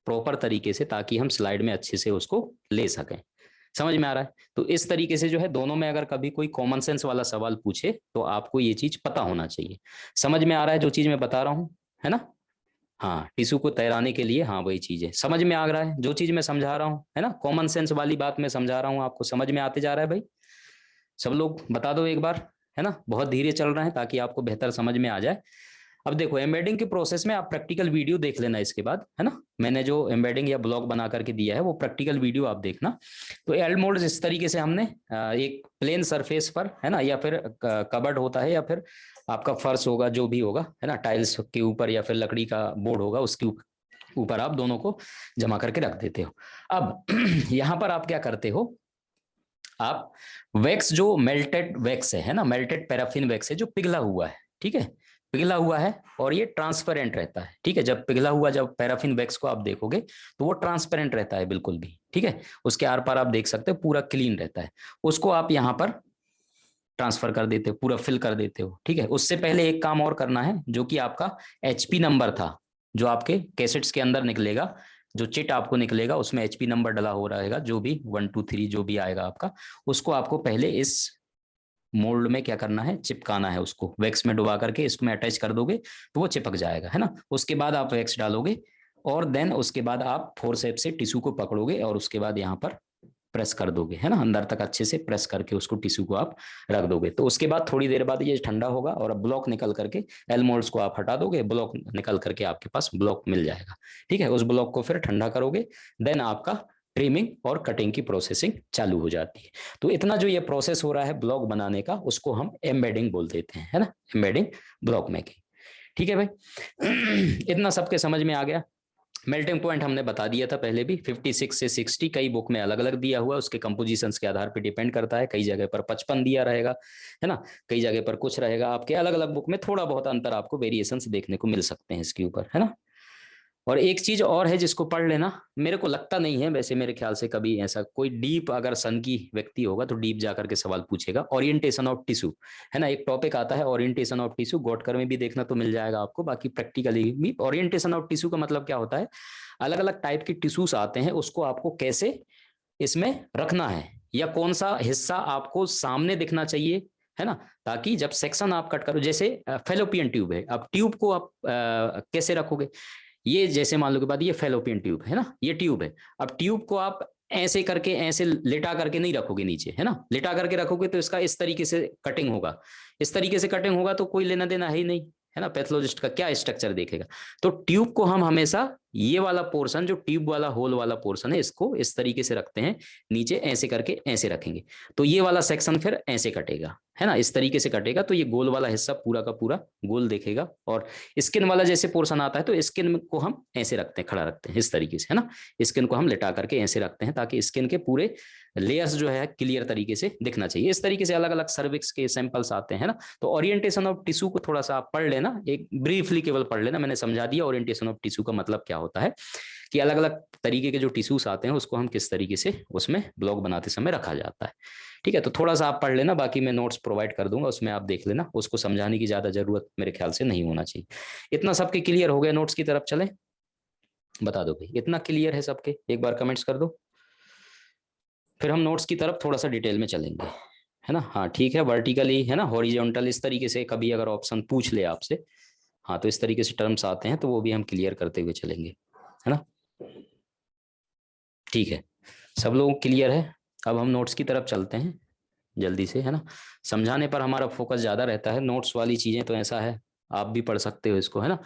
प्रॉपर तरीके से, ताकि हम स्लाइड में अच्छे से उसको ले सकें। समझ में आ रहा है। तो इस तरीके से जो है दोनों में अगर कभी कोई कॉमन सेंस वाला सवाल पूछे तो आपको ये चीज पता होना चाहिए। समझ में आ रहा है जो चीज मैं बता रहा हूं, है ना। हाँ, टिश्यू को तैराने के लिए, हाँ वही चीज है, समझ में आ रहा है जो चीज मैं समझा रहा हूँ, है ना। कॉमन सेंस वाली बात मैं समझा रहा हूँ, आपको समझ में आते जा रहा है भाई। सब लोग बता दो एक बार, है ना, बहुत धीरे चल रहे हैं ताकि आपको बेहतर समझ में आ जाए। अब देखो एम्बेडिंग के प्रोसेस में आप प्रैक्टिकल वीडियो देख लेना इसके बाद, है ना। मैंने जो एम्बेडिंग या ब्लॉक बना करके दिया है वो प्रैक्टिकल वीडियो आप देखना। तो एल मोल्ड इस तरीके से हमने एक प्लेन सरफेस पर, है ना, या फिर कबर्ड होता है या फिर आपका फर्श होगा, जो भी होगा, है ना, टाइल्स के ऊपर या फिर लकड़ी का बोर्ड होगा उसके ऊपर आप दोनों को जमा करके रख देते हो। अब यहाँ पर आप क्या करते हो, आप वैक्स जो मेल्टेड वैक्स है ना, मेल्टेड पैराफिन वैक्स है जो पिघला हुआ है, ठीक है, पिघला हुआ है और ये ट्रांसपेरेंट रहता है। ठीक है, जब पिघला हुआ जब पैराफिन वैक्स को आप देखोगे तो वो ट्रांसपेरेंट रहता है बिल्कुल भी। ठीक है, उसके आर पार आप देख सकते हो पूरा क्लीन रहता है। उसको आप यहाँ पर ट्रांसफर कर देते हो, पूरा फिल कर देते हो। ठीक है, उससे पहले एक काम और करना है, जो कि आपका एचपी नंबर था जो आपके कैसेट्स के अंदर निकलेगा, जो चिट आपको निकलेगा उसमें एचपी नंबर डला हो रहेगा, जो भी 1 2 3 जो भी आएगा आपका, उसको आपको पहले इस मोल्ड में क्या करना है, चिपकाना है। उसको वैक्स में डुबा करके इसमें अटैच कर दोगे तो वो चिपक जाएगा, है ना। उसके बाद आप वैक्स डालोगे और देन उसके बाद आप फोर्सेप्स से टिश्यू को पकड़ोगे और उसके बाद यहाँ पर प्रेस कर दोगे, है ना, अंदर तक अच्छे से प्रेस करके उसको टिश्यू को आप रख दोगे। तो उसके बाद थोड़ी देर बाद ये ठंडा होगा और अब ब्लॉक निकल करके एल मोल्ड्स को आप हटा दोगे, ब्लॉक निकल करके आपके पास ब्लॉक मिल जाएगा। ठीक है, उस ब्लॉक को फिर ठंडा करोगे, देन आपका ट्रिमिंग और कटिंग की प्रोसेसिंग चालू हो जाती है। तो इतना जो ये प्रोसेस हो रहा है ब्लॉक बनाने का, उसको हम एम्बेडिंग बोल देते हैं, है ना, एम्बेडिंग ब्लॉक मेकिंग। ठीक है भाई, इतना सबके समझ में आ गया। मेल्टिंग पॉइंट हमने बता दिया था पहले भी, 56 से 60 कई बुक में अलग अलग दिया हुआ, उसके कंपोजिशंस के आधार पे डिपेंड करता है। कई जगह पर 55 दिया रहेगा, है ना, कई जगह पर कुछ रहेगा। आपके अलग अलग बुक में थोड़ा बहुत अंतर आपको वेरिएशंस देखने को मिल सकते हैं इसके ऊपर, है ना। और एक चीज और है जिसको पढ़ लेना, मेरे को लगता नहीं है वैसे, मेरे ख्याल से कभी ऐसा कोई डीप अगर सन की व्यक्ति होगा तो डीप जाकर के सवाल पूछेगा, ओरिएंटेशन ऑफ टिश्यू, है ना, एक टॉपिक आता है ओरिएंटेशन ऑफ टिश्यू, गोटकर में भी देखना तो मिल जाएगा आपको, बाकी प्रैक्टिकली भी। ओरिएंटेशन ऑफ टिश्यू का मतलब क्या होता है, अलग अलग टाइप के टिश्यूज आते हैं, उसको आपको कैसे इसमें रखना है, या कौन सा हिस्सा आपको सामने दिखना चाहिए, है ना, ताकि जब सेक्शन आप कट करो, जैसे फेलोपियन ट्यूब है, अब ट्यूब को आप कैसे रखोगे, ये जैसे मान लो के बाद ये फेलोपियन ट्यूब है ना, ये ट्यूब है, अब ट्यूब को आप ऐसे करके ऐसे लिटा करके नहीं रखोगे नीचे, है ना, लिटा करके रखोगे तो इसका इस तरीके से कटिंग होगा, इस तरीके से कटिंग होगा तो कोई लेना देना है ही नहीं, है ना, पैथोलॉजिस्ट का क्या स्ट्रक्चर देखेगा। तो ट्यूब को हम हमेशा ये वाला पोर्शन, जो ट्यूब वाला होल वाला पोर्शन है, इसको इस तरीके से रखते हैं, नीचे ऐसे करके ऐसे रखेंगे, तो ये वाला सेक्शन फिर ऐसे कटेगा, है ना, इस तरीके से कटेगा, तो ये गोल वाला हिस्सा पूरा का पूरा गोल देखेगा। और स्किन वाला जैसे पोर्शन आता है तो स्किन को हम ऐसे रखते हैं, खड़ा रखते हैं इस तरीके से, है ना, स्किन को हम लिटा करके ऐसे रखते हैं ताकि स्किन के पूरे लेयर्स जो है क्लियर तरीके से दिखना चाहिए। इस तरीके से अलग अलग सर्विक्स के सैंपल्स आते हैं ना। तो ओरिएंटेशन ऑफ टिश्यू को थोड़ा सा आप पढ़ लेना, एक ब्रीफली केवल पढ़ लेना, मैंने समझा दिया ओरिएंटेशन ऑफ टिश्यू का मतलब क्या होता है, कि अलग अलग तरीके के जो टिश्यूज आते हैं उसको हम किस तरीके से उसमें ब्लॉक बनाते समय रखा जाता है। ठीक है, तो थोड़ा सा आप पढ़ लेना, बाकी मैं नोट्स प्रोवाइड कर दूंगा, उसमें आप देख लेना, उसको समझाने की ज्यादा जरूरत मेरे ख्याल से नहीं होना चाहिए। इतना सबके क्लियर हो गया, नोट्स की तरफ चले, बता दो भाई इतना क्लियर है सबके, एक बार कमेंट्स कर दो, फिर हम नोट्स की तरफ थोड़ा सा डिटेल में चलेंगे, है ना। हाँ ठीक है, वर्टिकली, है ना, हॉरिजॉन्टल, इस तरीके से कभी अगर ऑप्शन पूछ ले आपसे, हाँ तो इस तरीके से टर्म्स आते हैं, तो वो भी हम क्लियर करते हुए चलेंगे, है ना। ठीक है, सब लोग क्लियर है। अब हम नोट्स की तरफ चलते हैं जल्दी से, है ना, समझाने पर हमारा फोकस ज्यादा रहता है, नोट्स वाली चीजें तो ऐसा है आप भी पढ़ सकते हो इसको, है ना।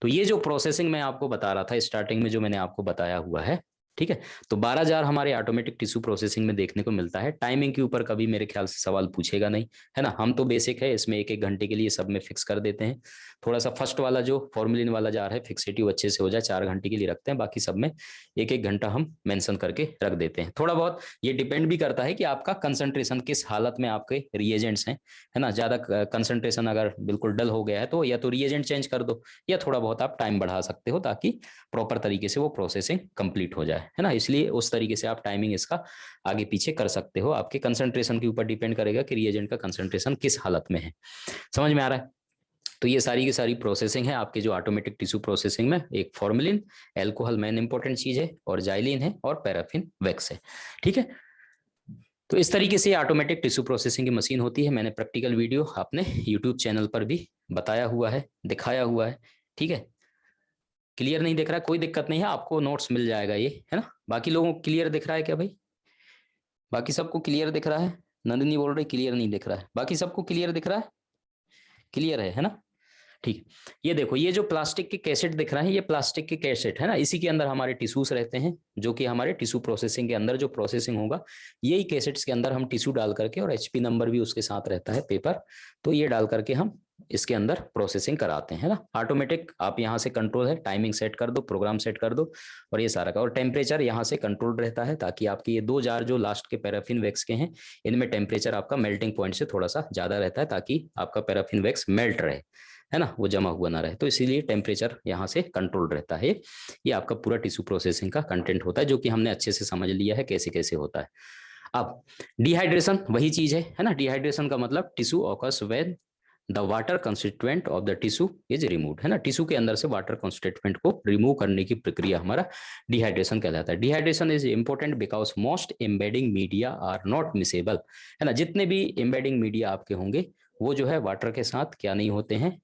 तो ये जो प्रोसेसिंग मैं आपको बता रहा था स्टार्टिंग में, जो मैंने आपको बताया हुआ है, ठीक है, तो 12,000 हमारे ऑटोमेटिक टिश्यू प्रोसेसिंग में देखने को मिलता है। टाइमिंग के ऊपर कभी मेरे ख्याल से सवाल पूछेगा नहीं, है ना, हम तो बेसिक है इसमें 1-1 घंटे के लिए सब में फिक्स कर देते हैं। थोड़ा सा फर्स्ट वाला जो फॉर्मुलिन वाला जा रहा है फिक्सेटिव अच्छे से हो जाए, 4 घंटे के लिए रखते हैं, बाकी सब में 1-1 घंटा हम मेंशन करके रख देते हैं। थोड़ा बहुत ये डिपेंड भी करता है कि आपका कंसंट्रेशन किस हालत में आपके रिएजेंट्स हैं, है ना, ज्यादा कंसंट्रेशन अगर बिल्कुल डल हो गया है तो या तो रिएजेंट चेंज कर दो, या थोड़ा बहुत आप टाइम बढ़ा सकते हो ताकि प्रॉपर तरीके से वो प्रोसेसिंग कंप्लीट हो जाए, है ना। इसलिए उस तरीके से आप टाइमिंग इसका आगे पीछे कर सकते हो, आपके कंसंट्रेशन के ऊपर डिपेंड करेगा कि रिएजेंट का कंसंट्रेशन किस हालत में है। समझ में आ रहा है। तो ये सारी की सारी प्रोसेसिंग है आपके जो ऑटोमेटिक टिश्यू प्रोसेसिंग में, एक फॉर्मेलिन, एल्कोहल मेन इंपॉर्टेंट चीज है, और जाइलिन है, और पैराफिन वैक्स है। ठीक है, तो इस तरीके से ऑटोमेटिक टिश्यू प्रोसेसिंग की मशीन होती है। मैंने प्रैक्टिकल वीडियो अपने यूट्यूब चैनल पर भी बताया हुआ है, दिखाया हुआ है। ठीक है, क्लियर नहीं दिख रहा है कोई दिक्कत नहीं है, आपको नोट्स मिल जाएगा ये, है ना। बाकी लोगों को क्लियर दिख रहा है क्या भाई, बाकी सबको क्लियर दिख रहा है, नंदिनी बोल रही क्लियर नहीं दिख रहा है, बाकी सबको क्लियर दिख रहा है, क्लियर है ना। ठीक, ये देखो ये जो प्लास्टिक के कैसेट दिख रहे हैं, ये प्लास्टिक के कैसेट है ना, इसी के अंदर हमारे टिश्यूज रहते हैं, जो कि हमारे टिश्यू प्रोसेसिंग के अंदर जो प्रोसेसिंग होगा, यही कैसेट्स के अंदर हम टिश्यू डाल करके, और एचपी नंबर भी उसके साथ रहता है पेपर, तो ये डाल करके हम इसके अंदर प्रोसेसिंग कराते हैं ना। ऑटोमेटिक आप यहाँ से कंट्रोल है, टाइमिंग सेट कर दो, प्रोग्राम सेट कर दो, और ये सारा का, और टेम्परेचर यहाँ से कंट्रोल रहता है, ताकि आपके ये 2 जार जो लास्ट के पैराफिन वैक्स के हैं, इनमें टेम्परेचर आपका मेल्टिंग पॉइंट से थोड़ा सा ज्यादा रहता है, ताकि आपका पैराफिन वैक्स मेल्ट रहे, है ना, वो जमा हुआ ना रहे, तो इसीलिए टेम्परेचर यहाँ से कंट्रोल रहता है। ये आपका पूरा टिश्यू प्रोसेसिंग का कंटेंट होता है, जो कि हमने अच्छे से समझ लिया है कैसे कैसे होता है। अब डिहाइड्रेशन वही चीज है ना, डिहाइड्रेशन का मतलब tissue occurs when the water constituent of the tissue is removed, है ना, टिश्यू के अंदर से वाटर कंस्टिट्यूएंट को रिमूव करने की प्रक्रिया हमारा डिहाइड्रेशन कहलाता है। Dehydration is important because most embedding media are not miscible, है ना, जितने भी एम्बेडिंग मीडिया आपके होंगे वो जो है वाटर के साथ क्या नहीं होते हैं,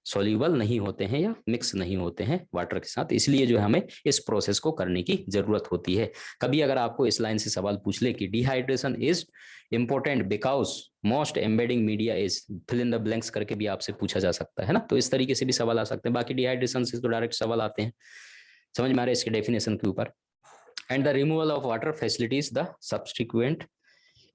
सॉल्यूबल नहीं होते हैं या मिक्स नहीं होते हैं वाटर के साथ, इसलिए जो है हमें इस प्रोसेस को करने की जरूरत होती है। कभी अगर आपको इस लाइन से सवाल पूछ ले कि dehydration is important because most embedding media is fill in the blanks करके भी आपसे पूछा जा सकता है ना, तो इस तरीके से भी सवाल आ सकते हैं। बाकी डिहाइड्रेशन से तो डायरेक्ट सवाल आते हैं, समझ में आ रहा है इसके डेफिनेशन के ऊपर। And the removal of water facilities the subsequent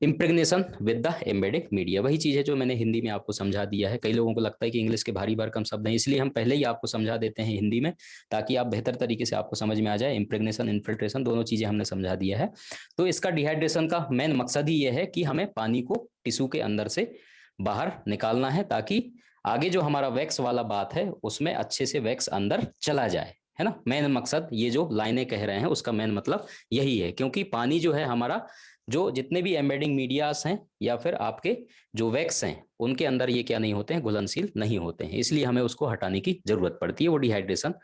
impregnation with the embedding media, वही चीज है जो मैंने हिंदी में आपको समझा दिया है। कई लोगों को लगता है कि इंग्लिश के भारी भरकम शब्द हैं, इसलिए हम पहले ही आपको समझा देते हैं हिंदी में, ताकि आप बेहतर तरीके से आपको समझ में आ जाए। इम्प्रेग्नेशन, इन्फिल्ट्रेशन दोनों चीजें हमने समझा दिया है। तो इसका डिहाइड्रेशन का मेन मकसद ही यह है कि हमें पानी को टिश्यू के अंदर से बाहर निकालना है, ताकि आगे जो हमारा वैक्स वाला बात है उसमें अच्छे से वैक्स अंदर चला जाए, है ना। मेन मकसद ये जो लाइनें कह रहे हैं उसका मेन मतलब यही है, क्योंकि पानी जो है हमारा, जो जितने भी एम्बेडिंग मीडियास हैं या फिर आपके जो वैक्स हैं, उनके अंदर ये क्या नहीं होते हैं, घुलनशील नहीं होते हैं, इसलिए हमें उसको हटाने की जरूरत पड़ती है। वो डिहाइड्रेशन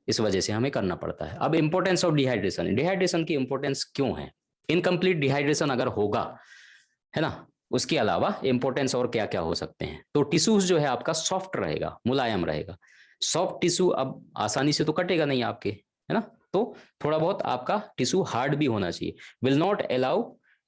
इस वजह से हमें करना पड़ता है। अब इंपॉर्टेंस ऑफ डिहाइड्रेशन, डिहाइड्रेशन की इंपॉर्टेंस क्यों है? इनकम्प्लीट डिहाइड्रेशन अगर होगा, है ना, उसके अलावा इंपॉर्टेंस और क्या क्या हो सकते हैं? तो टिश्यूज जो है आपका सॉफ्ट रहेगा, मुलायम रहेगा। सॉफ्ट टिश्यू अब आसानी से तो कटेगा नहीं आपके, है ना, तो थोड़ा बहुत आपका टिश्यू हार्ड भी होना चाहिए। Will not allow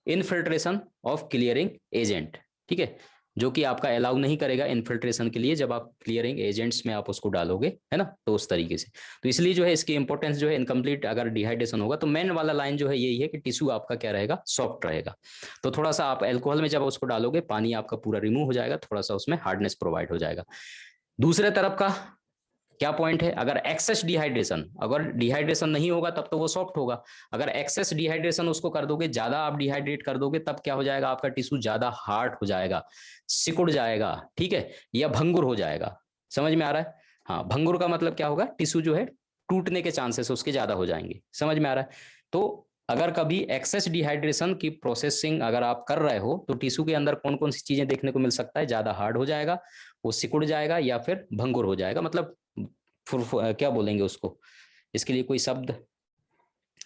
infiltration of clearing agent, ठीक है, जो कि आपका अलाउ नहीं करेगा इनफिल्ट्रेशन के लिए, जब आप क्लियरिंग एजेंट्स में आप उसको डालोगे, है ना, तो उस तरीके से। तो इसलिए जो है इसकी इंपॉर्टेंस जो है, इनकम्प्लीट अगर डिहाइड्रेशन होगा तो मेन वाला लाइन जो है यही है कि टिश्यू आपका क्या रहेगा, सॉफ्ट रहेगा। तो थोड़ा सा आप अल्कोहल में जब उसको डालोगे, पानी आपका पूरा रिमूव हो जाएगा, थोड़ा सा उसमें हार्डनेस प्रोवाइड हो जाएगा। दूसरे तरफ का क्या पॉइंट है, अगर एक्सेस डिहाइड्रेशन, अगर डिहाइड्रेशन नहीं होगा तब तो वो सॉफ्ट होगा। अगर एक्सेस डिहाइड्रेशन उसको कर दोगे, ज्यादा आप डिहाइड्रेट कर दोगे, तब क्या हो जाएगा, आपका टिश्यू ज्यादा हार्ड हो जाएगा, सिकुड़ जाएगा, ठीक है, या भंगुर हो जाएगा। समझ में आ रहा है? हाँ, भंगुर का मतलब क्या होगा, टिश्यू जो है टूटने के चांसेस उसके ज्यादा हो जाएंगे। समझ में आ रहा है? तो अगर कभी एक्सेस डिहाइड्रेशन की प्रोसेसिंग अगर आप कर रहे हो, तो टिश्यू के अंदर कौन कौन सी चीजें देखने को मिल सकता है, ज्यादा हार्ड हो जाएगा, वो सिकुड़ जाएगा, या फिर भंगुर हो जाएगा। मतलब क्या बोलेंगे उसको, इसके लिए कोई शब्द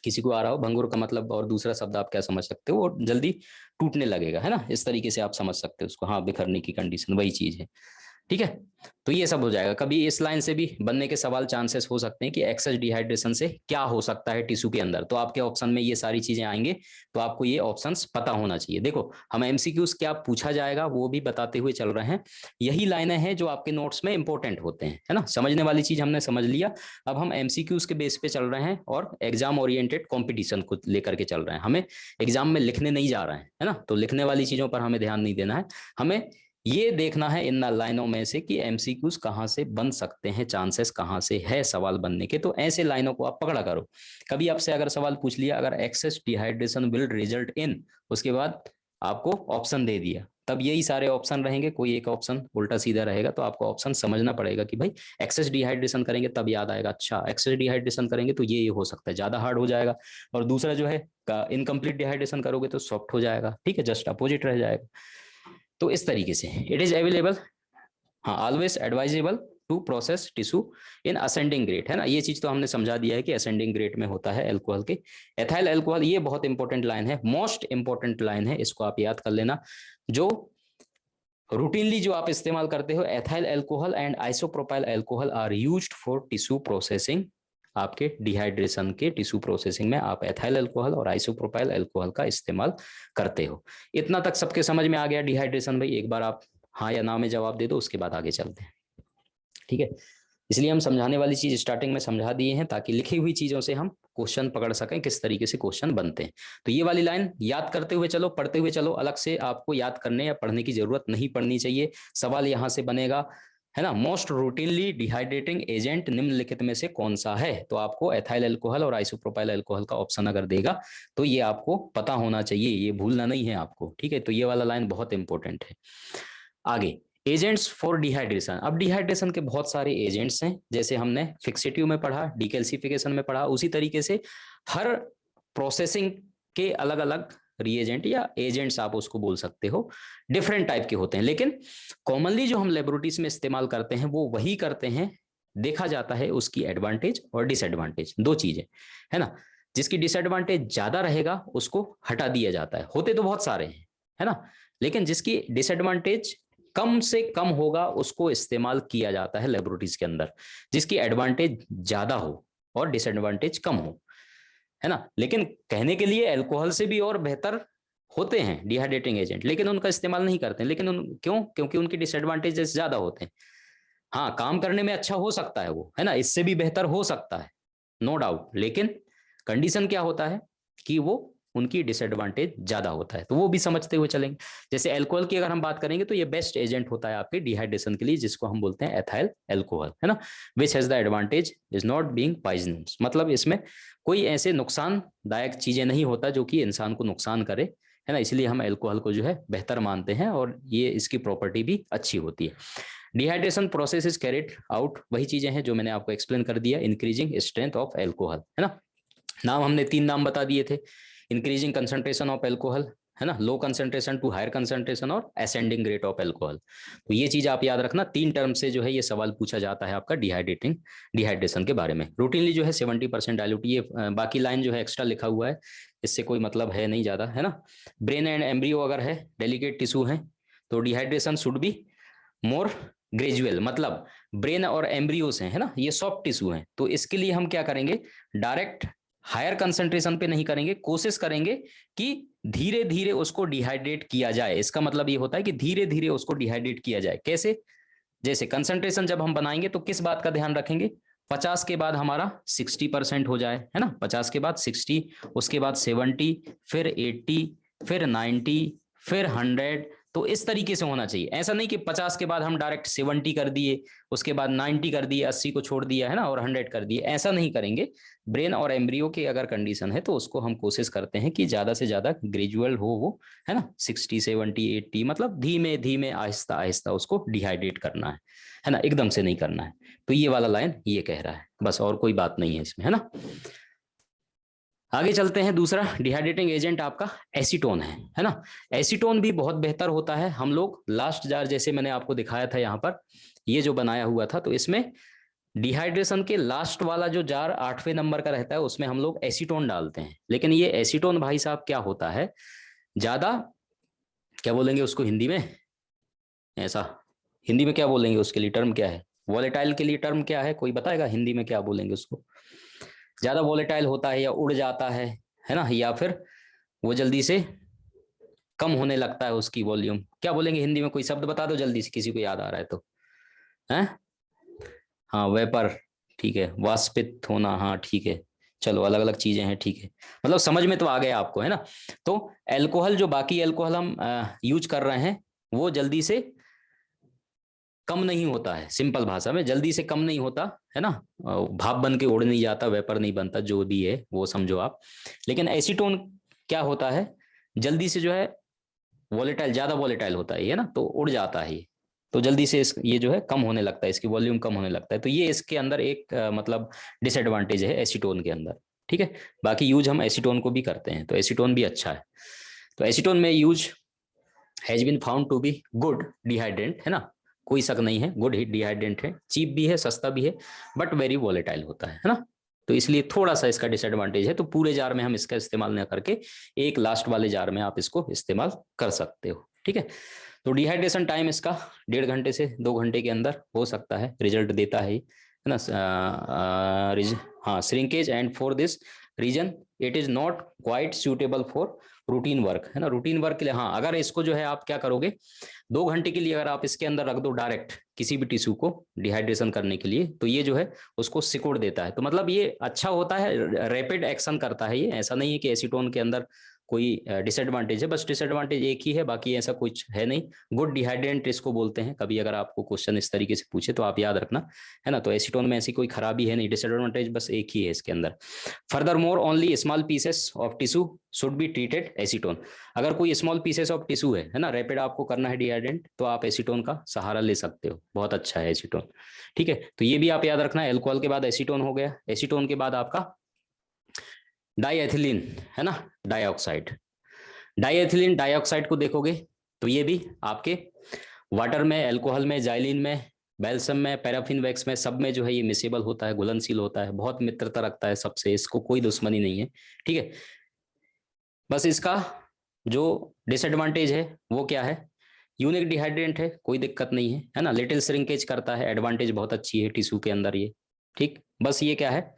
किसी को आ रहा हो? भंगुर का मतलब और दूसरा शब्द आप क्या समझ सकते हो? वो जल्दी टूटने लगेगा, है ना, इस तरीके से आप समझ सकते हो उसको। हाँ, बिखरने की कंडीशन, वही चीज है, ठीक है। तो ये सब हो जाएगा। कभी इस लाइन से भी बनने के सवाल चांसेस हो सकते हैं कि एक्सेस डिहाइड्रेशन से क्या हो सकता है टिश्यू के अंदर, तो आपके ऑप्शन में ये सारी चीजें आएंगे, तो आपको ये ऑप्शंस पता होना चाहिए। देखो, हम एमसीक्यूज क्या पूछा जाएगा वो भी बताते हुए चल रहे हैं। यही लाइनें हैं जो आपके नोट्स में इंपॉर्टेंट होते हैं, है ना। समझने वाली चीज हमने समझ लिया, अब हम एमसीक्यूज के बेस पे चल रहे हैं और एग्जाम ओरिएंटेड कॉम्पिटिशन को लेकर के चल रहे हैं। हमें एग्जाम में लिखने नहीं जा रहे हैं, है ना, तो लिखने वाली चीजों पर हमें ध्यान नहीं देना है। हमें ये देखना है इन लाइनों में से कि एमसीक्यूज कहां से बन सकते हैं, चांसेस कहां से है सवाल बनने के, तो ऐसे लाइनों को आप पकड़ा करो। कभी आपसे अगर सवाल पूछ लिया, अगर excess dehydration will result in, उसके बाद आपको ऑप्शन दे दिया, तब यही सारे ऑप्शन रहेंगे, कोई एक ऑप्शन उल्टा सीधा रहेगा, तो आपको ऑप्शन समझना पड़ेगा कि भाई एक्सेस डिहाइड्रेशन करेंगे, तब याद आएगा अच्छा एक्सेस डिहाइड्रेशन करेंगे तो ये हो सकता है, ज्यादा हार्ड हो जाएगा, और दूसरा जो है इनकम्प्लीट डिहाइड्रेशन करोगे तो सॉफ्ट हो जाएगा, ठीक है, जस्ट अपोजिट रह जाएगा। तो इस तरीके से इट इज अवेलेबल, हाँ, always advisable to process tissue in ascending grade, है ना। ये चीज तो हमने समझा दिया है कि असेंडिंग ग्रेड में होता है अल्कोहल के। एथाइल अल्कोहल, ये बहुत इंपॉर्टेंट लाइन है, मोस्ट इंपॉर्टेंट लाइन है, इसको आप याद कर लेना। जो रूटीनली जो आप इस्तेमाल करते हो, ethyl alcohol and isopropyl alcohol are used for tissue processing. आपके डिहाइड्रेशन के टिश्यू प्रोसेसिंग में आप एथाइल अल्कोहल और आइसोप्रोपाइल अल्कोहल का इस्तेमाल करते हो। इतना तक सबके समझ में आ गया डिहाइड्रेशन? भाई एक बार आप हाँ या ना में जवाब दे दो, उसके बाद आगे चलते हैं, ठीक है। इसलिए हम समझाने वाली चीज स्टार्टिंग में समझा दिए हैं, ताकि लिखी हुई चीजों से हम क्वेश्चन पकड़ सकें, किस तरीके से क्वेश्चन बनते हैं। तो ये वाली लाइन याद करते हुए चलो, पढ़ते हुए चलो, अलग से आपको याद करने या पढ़ने की जरूरत नहीं पड़नी चाहिए। सवाल यहां से बनेगा, है ना, मोस्ट रूटीनली डिहाइड्रेटिंग एजेंट निम्नलिखित में से कौन सा है, तो आपको एथाइल अल्कोहल और आइसोप्रोपाइल अल्कोहल का ऑप्शन अगर देगा तो ये आपको पता होना चाहिए, ये भूलना नहीं है आपको, ठीक है। तो ये वाला लाइन बहुत इंपॉर्टेंट है। आगे, एजेंट्स फॉर डिहाइड्रेशन। अब डिहाइड्रेशन के बहुत सारे एजेंट्स हैं, जैसे हमने फिक्सेटिव में पढ़ा, डिकैल्सिफिकेशन में पढ़ा, उसी तरीके से हर प्रोसेसिंग के अलग अलग रिएजेंट या एजेंट्स आप उसको बोल सकते हो, डिफरेंट टाइप के होते हैं, लेकिन कॉमनली जो हम लेबोरेटरीज में इस्तेमाल करते हैं वो वही करते हैं। देखा जाता है उसकी एडवांटेज और डिसएडवांटेज, दो चीजें, है ना। जिसकी डिसएडवांटेज ज्यादा रहेगा उसको हटा दिया जाता है, होते तो बहुत सारे हैं, है ना, लेकिन जिसकी डिसएडवांटेज कम से कम होगा उसको इस्तेमाल किया जाता है लेबोरेटरीज के अंदर, जिसकी एडवांटेज ज्यादा हो और डिसएडवांटेज कम हो, है ना। लेकिन कहने के लिए अल्कोहल से भी और बेहतर होते हैं डिहाइड्रेटिंग एजेंट, लेकिन उनका इस्तेमाल नहीं करते हैं। लेकिन क्यों? क्योंकि उनके डिसएडवांटेजेस ज्यादा होते हैं। हाँ, काम करने में अच्छा हो सकता है वो, है ना, इससे भी बेहतर हो सकता है, नो डाउट। लेकिन कंडीशन क्या होता है कि वो उनकी डिसएडवांटेज ज्यादा होता है, तो वो भी समझते हुए चलेंगे। जैसे अल्कोहल की अगर हम बात करेंगे तो ये बेस्ट एजेंट होता है आपके डिहाइड्रेशन के लिए, जिसको हम बोलते हैं एथाइल अल्कोहल, है ना। Which has the advantage is not being poisonous, मतलब इसमें कोई ऐसे नुकसानदायक चीजें नहीं होता जो कि इंसान को नुकसान करे, है ना। इसलिए हम अल्कोहल को जो है बेहतर मानते हैं और ये इसकी प्रॉपर्टी भी अच्छी होती है। Dehydration process is carried out, वही चीजें हैं जो मैंने आपको एक्सप्लेन कर दिया, इंक्रीजिंग स्ट्रेंथ ऑफ अल्कोहल, है ना। नाम हमने 3 नाम बता दिए थे, इंक्रीजिंग कंसंट्रेशन ऑफ अल्कोहल, है ना, low concentration to higher concentration और असेंडिंग रेट ऑफ अल्कोहल। तो ये चीज आप याद रखना, 3 टर्म से जो है ये सवाल पूछा जाता है आपका डिहाइड्रेशन के बारे में। रूटीनली जो है 70% डाइल्यूट, ये बाकी लाइन जो है एक्स्ट्रा लिखा हुआ है, इससे कोई मतलब है नहीं ज्यादा, है ना। ब्रेन एंड एम्ब्रियो अगर है, डेलिकेट टिश्यू है, तो dehydration should be more gradual, मतलब ब्रेन और एम्ब्रियोस हैं, है ना, ये सॉफ्ट टिश्यू हैं, तो इसके लिए हम क्या करेंगे, डायरेक्ट हायर कंसंट्रेशन पे नहीं करेंगे, कोशिश करेंगे कि धीरे धीरे उसको डिहाइड्रेट किया जाए। इसका मतलब ये होता है कि धीरे धीरे उसको डिहाइड्रेट किया जाए। कैसे? जैसे कंसंट्रेशन जब हम बनाएंगे तो किस बात का ध्यान रखेंगे, 50 के बाद हमारा 60% हो जाए, है ना, 50 के बाद 60, उसके बाद 70, फिर 80, फिर 90, फिर 100। तो इस तरीके से होना चाहिए। ऐसा नहीं कि 50 के बाद हम डायरेक्ट 70 कर दिए, उसके बाद 90 कर दिए, 80 को छोड़ दिया, है ना, और 100 कर दिए, ऐसा नहीं करेंगे। ब्रेन और एम्ब्रियो की अगर कंडीशन है तो उसको हम कोशिश करते हैं कि ज्यादा से ज्यादा ग्रेजुअल हो वो, है ना, 60, 70, 80, मतलब धीमे धीमे आहिस्ता आहिस्ता उसको डिहाइड्रेट करना है ना, एकदम से नहीं करना है। तो ये वाला लाइन ये कह रहा है, बस, और कोई बात नहीं है इसमें, है ना। आगे चलते हैं, दूसरा डिहाइड्रेटिंग एजेंट आपका एसीटोन है ना। एसीटोन भी बहुत बेहतर होता है। हम लोग लास्ट जार जैसे मैंने आपको दिखाया था यहाँ पर, ये जो बनाया हुआ था, तो इसमें डिहाइड्रेशन के लास्ट वाला जो जार 8वें नंबर का रहता है उसमें हम लोग एसीटोन डालते हैं। लेकिन ये एसीटोन भाई साहब क्या होता है, ज्यादा, क्या बोलेंगे उसको हिंदी में, ऐसा हिंदी में क्या बोलेंगे उसके लिए, टर्म क्या है, वॉलेटाइल के लिए टर्म क्या है, कोई बताएगा हिंदी में क्या बोलेंगे उसको? ज्यादा वॉलेटाइल होता है या उड़ जाता है ना, या फिर वो जल्दी से कम होने लगता है उसकी वॉल्यूम, क्या बोलेंगे हिंदी में? कोई शब्द बता दो जल्दी से, किसी को याद आ रहा है तो। है, हाँ, वेपर, ठीक है, वाष्पित होना, हाँ ठीक है, चलो अलग अलग चीजें हैं, ठीक है, मतलब समझ में तो आ गया आपको, है ना। तो अल्कोहल, जो बाकी अल्कोहल हम यूज कर रहे हैं, वो जल्दी से कम नहीं होता है, सिंपल भाषा में जल्दी से कम नहीं होता, है ना, भाप बन के उड़ नहीं जाता, वेपर नहीं बनता, जो भी है वो समझो आप। लेकिन एसीटोन क्या होता है, जल्दी से जो है वॉलेटाइल, ज्यादा वॉलेटाइल होता है ना, तो उड़ जाता है ये, तो जल्दी से ये जो है कम होने लगता है, इसकी वॉल्यूम कम होने लगता है। तो ये इसके अंदर एक मतलब डिसएडवांटेज है एसीटोन के अंदर, ठीक है। बाकी यूज हम एसीटोन को भी करते हैं, तो एसीटोन भी अच्छा है। तो एसीटोन में use has been found to be good dehydrant, है ना, कोई शक नहीं है, गुड डिहाइड्रेंट है, चीप भी है, सस्ता भी है, बट वेरी वॉलेटाइल होता है ना। तो इसलिए थोड़ा सा इसका डिसएडवांटेज है। तो पूरे जार में हम इसका इस्तेमाल न करके एक लास्ट वाले जार में आप इसको इस्तेमाल कर सकते हो, ठीक है। तो डिहाइड्रेशन टाइम इसका 1.5 घंटे से 2 घंटे के अंदर हो सकता है, रिजल्ट देता है ना। हाँ, shrinkage and for this reason it is not quite suitable for routine work, है ना, रूटीन वर्क के लिए। हाँ, अगर इसको जो है आप क्या करोगे, 2 घंटे के लिए अगर आप इसके अंदर रख दो डायरेक्ट किसी भी टिश्यू को डिहाइड्रेशन करने के लिए, तो ये जो है उसको सिकुड़ देता है। तो मतलब ये अच्छा होता है, रैपिड एक्शन करता है ये, ऐसा नहीं है कि एसीटोन के अंदर कोई डिसएडवांटेज है, बस डिसएडवांटेज एक ही है, बाकी ऐसा कुछ है नहीं। गुड डिहाइड्रेंट इसको बोलते हैं। कभी अगर आपको क्वेश्चन इस तरीके से पूछे तो आप याद रखना, है ना। तो एसीटोन में ऐसी कोई खराबी है नहीं, डिसएडवांटेज बस एक ही है इसके अंदर। Further more only small pieces of tissue should be treated acetone. अगर कोई स्मॉल पीसेस ऑफ टिश्यू है ना, रैपिड आपको करना है डिहाइड्रेंट, तो आप एसीटोन का सहारा ले सकते हो, बहुत अच्छा है एसीटोन, ठीक है। तो ये भी आप याद रखना, अल्कोहल के बाद एसीटोन हो गया, एसीटोन के बाद आपका डाईएथिलीन, है ना, डाइऑक्साइड। डाईएथिलीन डाइऑक्साइड को देखोगे तो ये भी आपके वाटर में, अल्कोहल में, जाइलिन में, बैल्सम में, पैराफिन वैक्स में, सब में जो है ये मिसेबल होता है, घुलनशील होता है, बहुत मित्रता रखता है सबसे, इसको कोई दुश्मनी नहीं है, ठीक है। बस इसका जो डिसएडवांटेज है वो क्या है, यूनिक डिहाइड्रेंट है, कोई दिक्कत नहीं है ना। लिटिल श्रिंकेज करता है, एडवांटेज बहुत अच्छी है टिश्यू के अंदर ये। ठीक, बस ये क्या है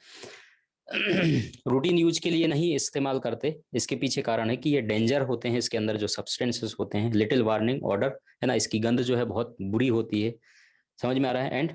रूटीन यूज के लिए नहीं इस्तेमाल करते, इसके पीछे कारण है कि ये डेंजर होते हैं, इसके अंदर जो सब्सटेंसेस होते हैं, लिटिल वार्निंग ऑर्डर है ना, इसकी गंध जो है बहुत बुरी होती है, समझ में आ रहा है, एंड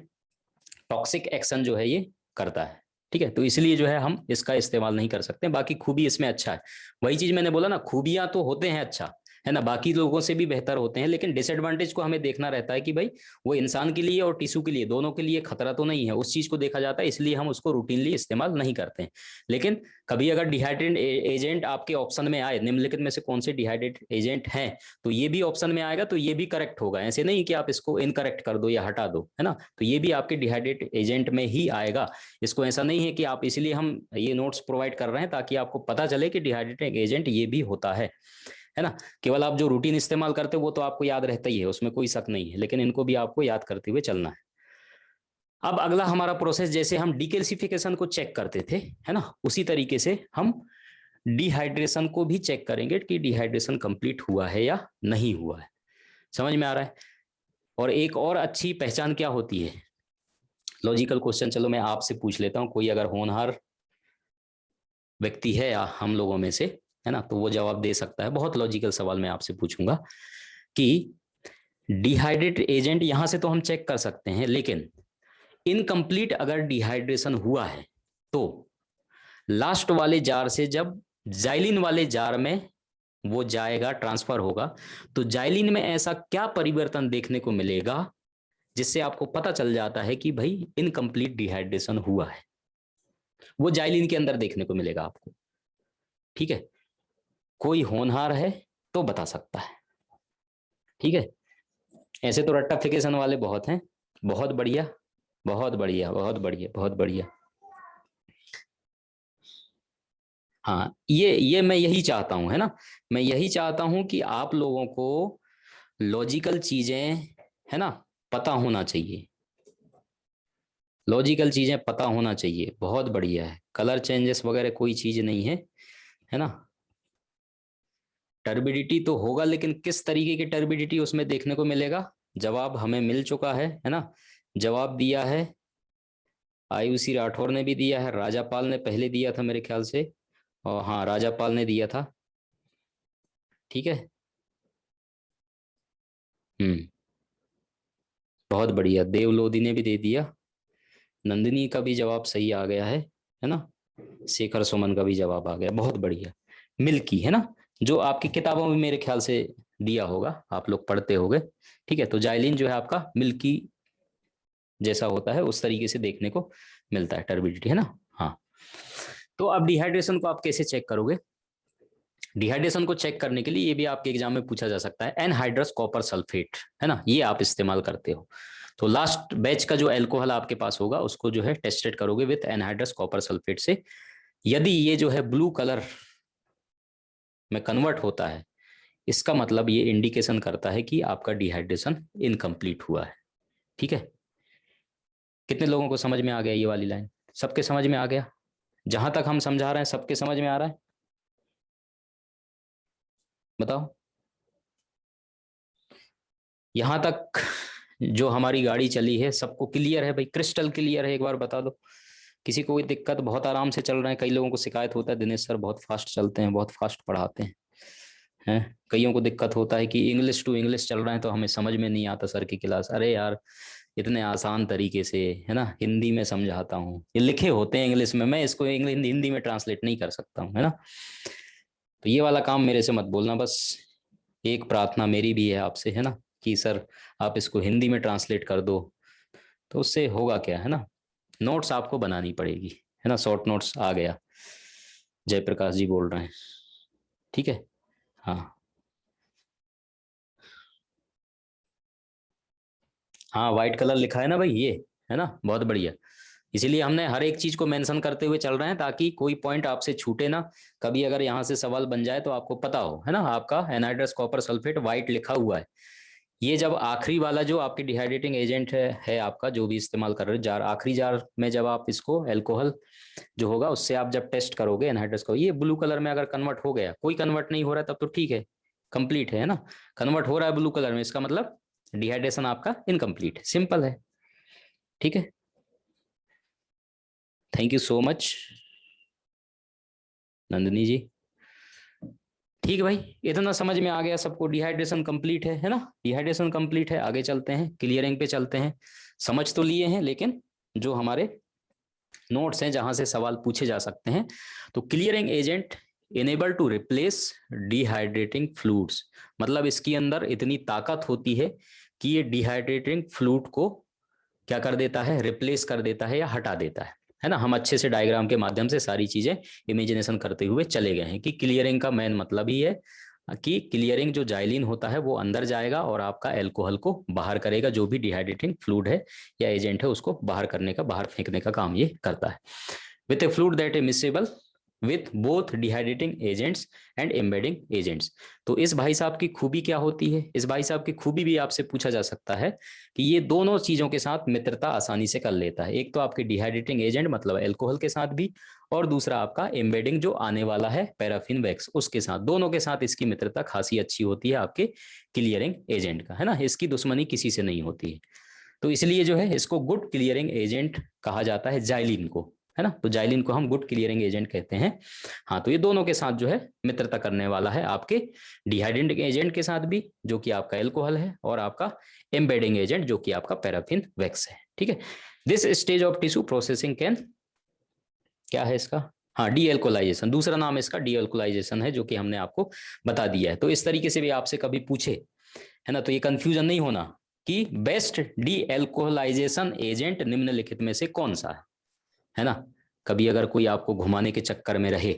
टॉक्सिक एक्शन जो है ये करता है। ठीक है, तो इसलिए जो है हम इसका इस्तेमाल नहीं कर सकते। बाकी खूबी इसमें अच्छा है, वही चीज मैंने बोला ना, खूबियां तो होते हैं अच्छा है ना, बाकी लोगों से भी बेहतर होते हैं, लेकिन डिसएडवांटेज को हमें देखना रहता है कि भाई वो इंसान के लिए और टिश्यू के लिए दोनों के लिए खतरा तो नहीं है, उस चीज को देखा जाता है, इसलिए हम उसको रूटीनली इस्तेमाल नहीं करते हैं। लेकिन कभी अगर डिहाइड्रेट एजेंट आपके ऑप्शन में आए, निम्नलिखित में से कौन से डिहाइड्रेट एजेंट हैं, तो ये भी ऑप्शन में आएगा, तो ये भी करेक्ट होगा, ऐसे नहीं कि आप इसको इनकरेक्ट कर दो या हटा दो, है ना, तो ये भी आपके डिहाइड्रेट एजेंट में ही आएगा। इसको ऐसा नहीं है कि आप, इसलिए हम ये नोट्स प्रोवाइड कर रहे हैं ताकि आपको पता चले कि डिहाइड्रेटिंग एजेंट ये भी होता है ना। केवल आप जो रूटीन इस्तेमाल करते हो वो तो आपको याद रहता ही है, उसमें कोई शक नहीं है, लेकिन इनको भी आपको याद करते हुए चलना है। अब अगला हमारा प्रोसेस, जैसे हम डीकैल्सिफिकेशन को चेक करते थे, है ना, उसी तरीके से हम डिहाइड्रेशन को भी चेक करेंगे कि डिहाइड्रेशन कंप्लीट हुआ है या नहीं हुआ है। समझ में आ रहा है। और एक और अच्छी पहचान क्या होती है, लॉजिकल क्वेश्चन, चलो मैं आपसे पूछ लेता हूं, कोई अगर होनहार व्यक्ति है या हम लोगों में से, है ना, तो वो जवाब दे सकता है। बहुत लॉजिकल सवाल मैं आपसे पूछूंगा कि डिहाइड्रेट एजेंट यहां से तो हम चेक कर सकते हैं, लेकिन इनकम्प्लीट अगर डिहाइड्रेशन हुआ है तो लास्ट वाले जार से जब जाइलिन वाले जार में वो जाएगा, ट्रांसफर होगा, तो जाइलिन में ऐसा क्या परिवर्तन देखने को मिलेगा जिससे आपको पता चल जाता है कि भाई इनकम्प्लीट डिहाइड्रेशन हुआ है, वो जाइलिन के अंदर देखने को मिलेगा आपको। ठीक है, कोई होनहार है तो बता सकता है। ठीक है, ऐसे तो रट्टाफिकेशन वाले बहुत हैं। बहुत बढ़िया, बहुत बढ़िया, बहुत बढ़िया, बहुत बढ़िया। हाँ, ये मैं यही चाहता हूं, है ना, मैं यही चाहता हूं कि आप लोगों को लॉजिकल चीजें, है ना, पता होना चाहिए, लॉजिकल चीजें पता होना चाहिए। बहुत बढ़िया है, कलर चेंजेस वगैरह कोई चीज नहीं है ना। टर्बिडिटी तो होगा, लेकिन किस तरीके की टर्बिडिटी उसमें देखने को मिलेगा, जवाब हमें मिल चुका है ना। जवाब दिया है आयुषी राठौर ने भी दिया है, राजापाल ने पहले दिया था मेरे ख्याल से, और हाँ राजापाल ने दिया था। ठीक है, हम्म, बहुत बढ़िया, देवलोदी ने भी दे दिया, नंदिनी का भी जवाब सही आ गया है ना, शेखर सुमन का भी जवाब आ गया, बहुत बढ़िया। मिल्की, है ना, जो आपकी किताबों में मेरे ख्याल से दिया होगा, आप लोग पढ़ते होंगे। ठीक है, तो जाइलिन जो है आपका मिल्की जैसा होता है, उस तरीके से देखने को मिलता है टर्बिडिटी, है ना। हाँ, तो अब डिहाइड्रेशन को आप कैसे चेक करोगे, डिहाइड्रेशन को चेक करने के लिए ये भी आपके एग्जाम में पूछा जा सकता है, एनहाइड्रस कॉपर सल्फेट, है ना, ये आप इस्तेमाल करते हो। तो लास्ट बैच का जो एल्कोहल आपके पास होगा उसको जो है टेस्टेड करोगे विथ एनहाइड्रस कॉपर सल्फेट से। यदि ये जो है ब्लू कलर में कन्वर्ट होता है, इसका मतलब ये इंडिकेशन करता है कि आपका डिहाइड्रेशन इनकम्प्लीट हुआ है। ठीक है, कितने लोगों को समझ में आ गया ये वाली लाइन, सबके समझ में आ गया, जहां तक हम समझा रहे हैं सबके समझ में आ रहा है, बताओ। यहां तक जो हमारी गाड़ी चली है सबको क्लियर है भाई, क्रिस्टल क्लियर है, एक बार बता दो। किसी को कोई दिक्कत, बहुत आराम से चल रहे हैं, कई लोगों को शिकायत होता है दिनेश सर बहुत फास्ट चलते हैं, बहुत फास्ट पढ़ाते हैं, कईयों को दिक्कत होता है कि इंग्लिश टू इंग्लिश चल रहे हैं तो हमें समझ में नहीं आता सर की क्लास। अरे यार, इतने आसान तरीके से, है ना, हिंदी में समझाता हूँ, ये लिखे होते हैं इंग्लिश में, मैं इसको इंग्लिश हिंदी में ट्रांसलेट नहीं कर सकता हूँ, है ना। तो ये वाला काम मेरे से मत बोलना, बस एक प्रार्थना मेरी भी है आपसे, है ना, कि सर आप इसको हिंदी में ट्रांसलेट कर दो, तो उससे होगा क्या, है ना, नोट्स आपको बनानी पड़ेगी, है ना, शॉर्ट नोट्स आ गया, जयप्रकाश जी बोल रहे हैं। ठीक है, हाँ हाँ, व्हाइट कलर लिखा है ना भाई ये, है ना, बहुत बढ़िया। इसीलिए हमने हर एक चीज को मेंशन करते हुए चल रहे हैं ताकि कोई पॉइंट आपसे छूटे ना, कभी अगर यहाँ से सवाल बन जाए तो आपको पता हो, है ना, आपका एनहाइड्रस कॉपर सल्फेट व्हाइट लिखा हुआ है। ये जब आखिरी वाला जो आपकी डिहाइड्रेटिंग एजेंट है आपका जो भी इस्तेमाल कर रहे हो जार, आखिरी जार में जब आप इसको अल्कोहल जो होगा उससे आप जब टेस्ट करोगे एनहाइड्रस को, ये ब्लू कलर में अगर कन्वर्ट हो गया, कोई कन्वर्ट नहीं हो रहा तब तो ठीक है, कंप्लीट है ना, कन्वर्ट हो रहा है ब्लू कलर में, इसका मतलब डिहाइड्रेशन आपका इनकम्प्लीट है, सिंपल है। ठीक है, thank you so much Nandini ji. ठीक है भाई, इतना समझ में आ गया सबको, डिहाइड्रेशन कंप्लीट है ना, डिहाइड्रेशन कंप्लीट है। आगे चलते हैं, क्लियरिंग पे चलते हैं। समझ तो लिए हैं, लेकिन जो हमारे नोट्स हैं जहां से सवाल पूछे जा सकते हैं, तो clearing agent enable to replace dehydrating fluids, मतलब इसके अंदर इतनी ताकत होती है कि ये डिहाइड्रेटिंग फ्लूइड को क्या कर देता है, रिप्लेस कर देता है या हटा देता है ना। हम अच्छे से डायग्राम के माध्यम से सारी चीजें इमेजिनेशन करते हुए चले गए हैं कि क्लियरिंग का मेन मतलब ही है कि क्लियरिंग जो जाइलिन होता है वो अंदर जाएगा और आपका एल्कोहल को बाहर करेगा, जो भी डिहाइड्रेटिंग फ्लूइड है या एजेंट है उसको बाहर करने का, बाहर फेंकने का काम ये करता है। With A fluid that immiscible with both dehydrating agents and embedding agents. तो इस भाई साहब की खूबी क्या होती है, इस भाई साहब की खूबी भी आपसे पूछा जा सकता है कि ये दोनों चीजों के साथ मित्रता आसानी से कर लेता है। एक तो आपके डिहाइड्रेटिंग एजेंट मतलब अल्कोहल के साथ भी, और दूसरा आपका एम्बेडिंग जो आने वाला है पैराफिन वैक्स उसके साथ, दोनों के साथ इसकी मित्रता खासी अच्छी होती है आपके क्लियरिंग एजेंट का, है ना। इसकी दुश्मनी किसी से नहीं होती है, तो इसलिए जो है इसको गुड क्लियरिंग एजेंट कहा जाता है, जाइलिन को, है ना। तो जाइलिन को हम गुड क्लियरिंग एजेंट कहते हैं। हाँ, तो ये दोनों के साथ जो है मित्रता करने वाला है, आपके डिहाइड्रेटिंग एजेंट के साथ भी जो कि आपका एल्कोहल है, और आपका एम्बेडिंग एजेंट जो कि आपका पैराफिन वैक्स है। ठीक है, this stage of tissue processing can, क्या है इसका, हाँ, डी एल्कोलाइजेशन, दूसरा नाम इसका डी एल्कोलाइजेशन है, जो कि हमने आपको बता दिया है। तो इस तरीके से भी आपसे कभी पूछे, है ना, तो ये कंफ्यूजन नहीं होना कि बेस्ट डी एल्कोहलाइजेशन एजेंट निम्नलिखित में से कौन सा है ना। कभी अगर कोई आपको घुमाने के चक्कर में रहे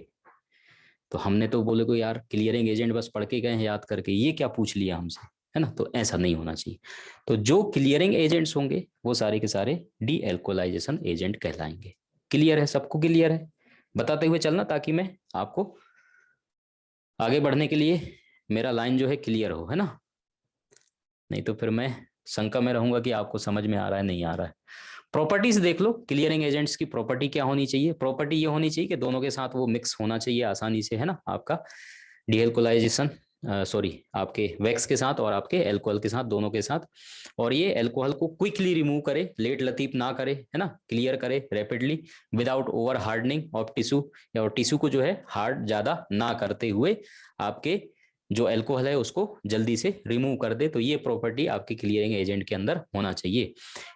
तो हमने तो बोले को यार क्लियरिंग एजेंट बस पढ़ के गए हैं याद करके, ये क्या पूछ लिया हमसे, है ना, तो ऐसा नहीं होना चाहिए। तो जो क्लियरिंग एजेंट्स होंगे वो सारे के सारे डी एल्कोलाइजेशन एजेंट कहलाएंगे। क्लियर है, सबको क्लियर है, बताते हुए चलना ताकि मैं आपको आगे बढ़ने के लिए मेरा लाइन जो है क्लियर हो, है ना। नहीं तो फिर मैं शंका में रहूंगा कि आपको समझ में आ रहा है नहीं आ रहा है। प्रॉपर्टीज देख लो, क्लियरिंग एजेंट्स की प्रॉपर्टी क्या होनी चाहिए, प्रॉपर्टी ये होनी चाहिए कि दोनों के साथ वो मिक्स होना चाहिए आसानी से, है ना, आपका डीएल्कोलाइजेशन सॉरी आपके वैक्स के साथ और आपके एल्कोहल के साथ, दोनों के साथ, और ये एल्कोहल को क्विकली रिमूव करे, लेट लतीफ ना करे, है ना, क्लियर करे rapidly without over hardening of tissue, और टिश्यू को जो है हार्ड ज्यादा ना करते हुए आपके जो अल्कोहल है उसको जल्दी से रिमूव कर दे। तो ये प्रॉपर्टी आपके क्लियरिंग एजेंट के अंदर होना चाहिए।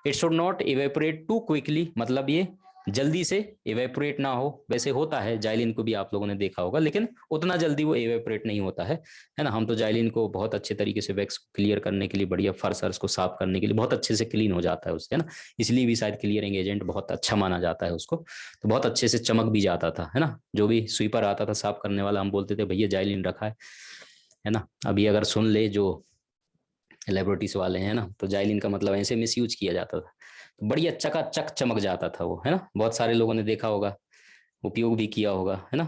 It should not evaporate too quickly, मतलब ये जल्दी से इवेपोरेट ना हो, वैसे होता है जाइलिन को भी आप लोगों ने देखा होगा, लेकिन उतना जल्दी वो इवेपोरेट नहीं होता है ना। हम तो जाइलिन को बहुत अच्छे तरीके से वैक्स क्लियर करने के लिए, बढ़िया फर्स को साफ करने के लिए बहुत अच्छे से क्लीन हो जाता है उससे, है ना, इसलिए भी शायद क्लियरिंग एजेंट बहुत अच्छा माना जाता है उसको, तो बहुत अच्छे से चमक भी जाता था, है ना। जो भी स्वीपर आता था साफ करने वाला, हम बोलते थे भैया जाइलिन रखा है ना। अभी अगर सुन ले जो लेबोरेटरीज वाले हैं ना, तो जाइलिन का मतलब ऐसे मिस यूज किया जाता था, तो बढ़िया चकाचक चमक जाता था वो, है ना। बहुत सारे लोगों ने देखा होगा, उपयोग भी किया होगा, है ना।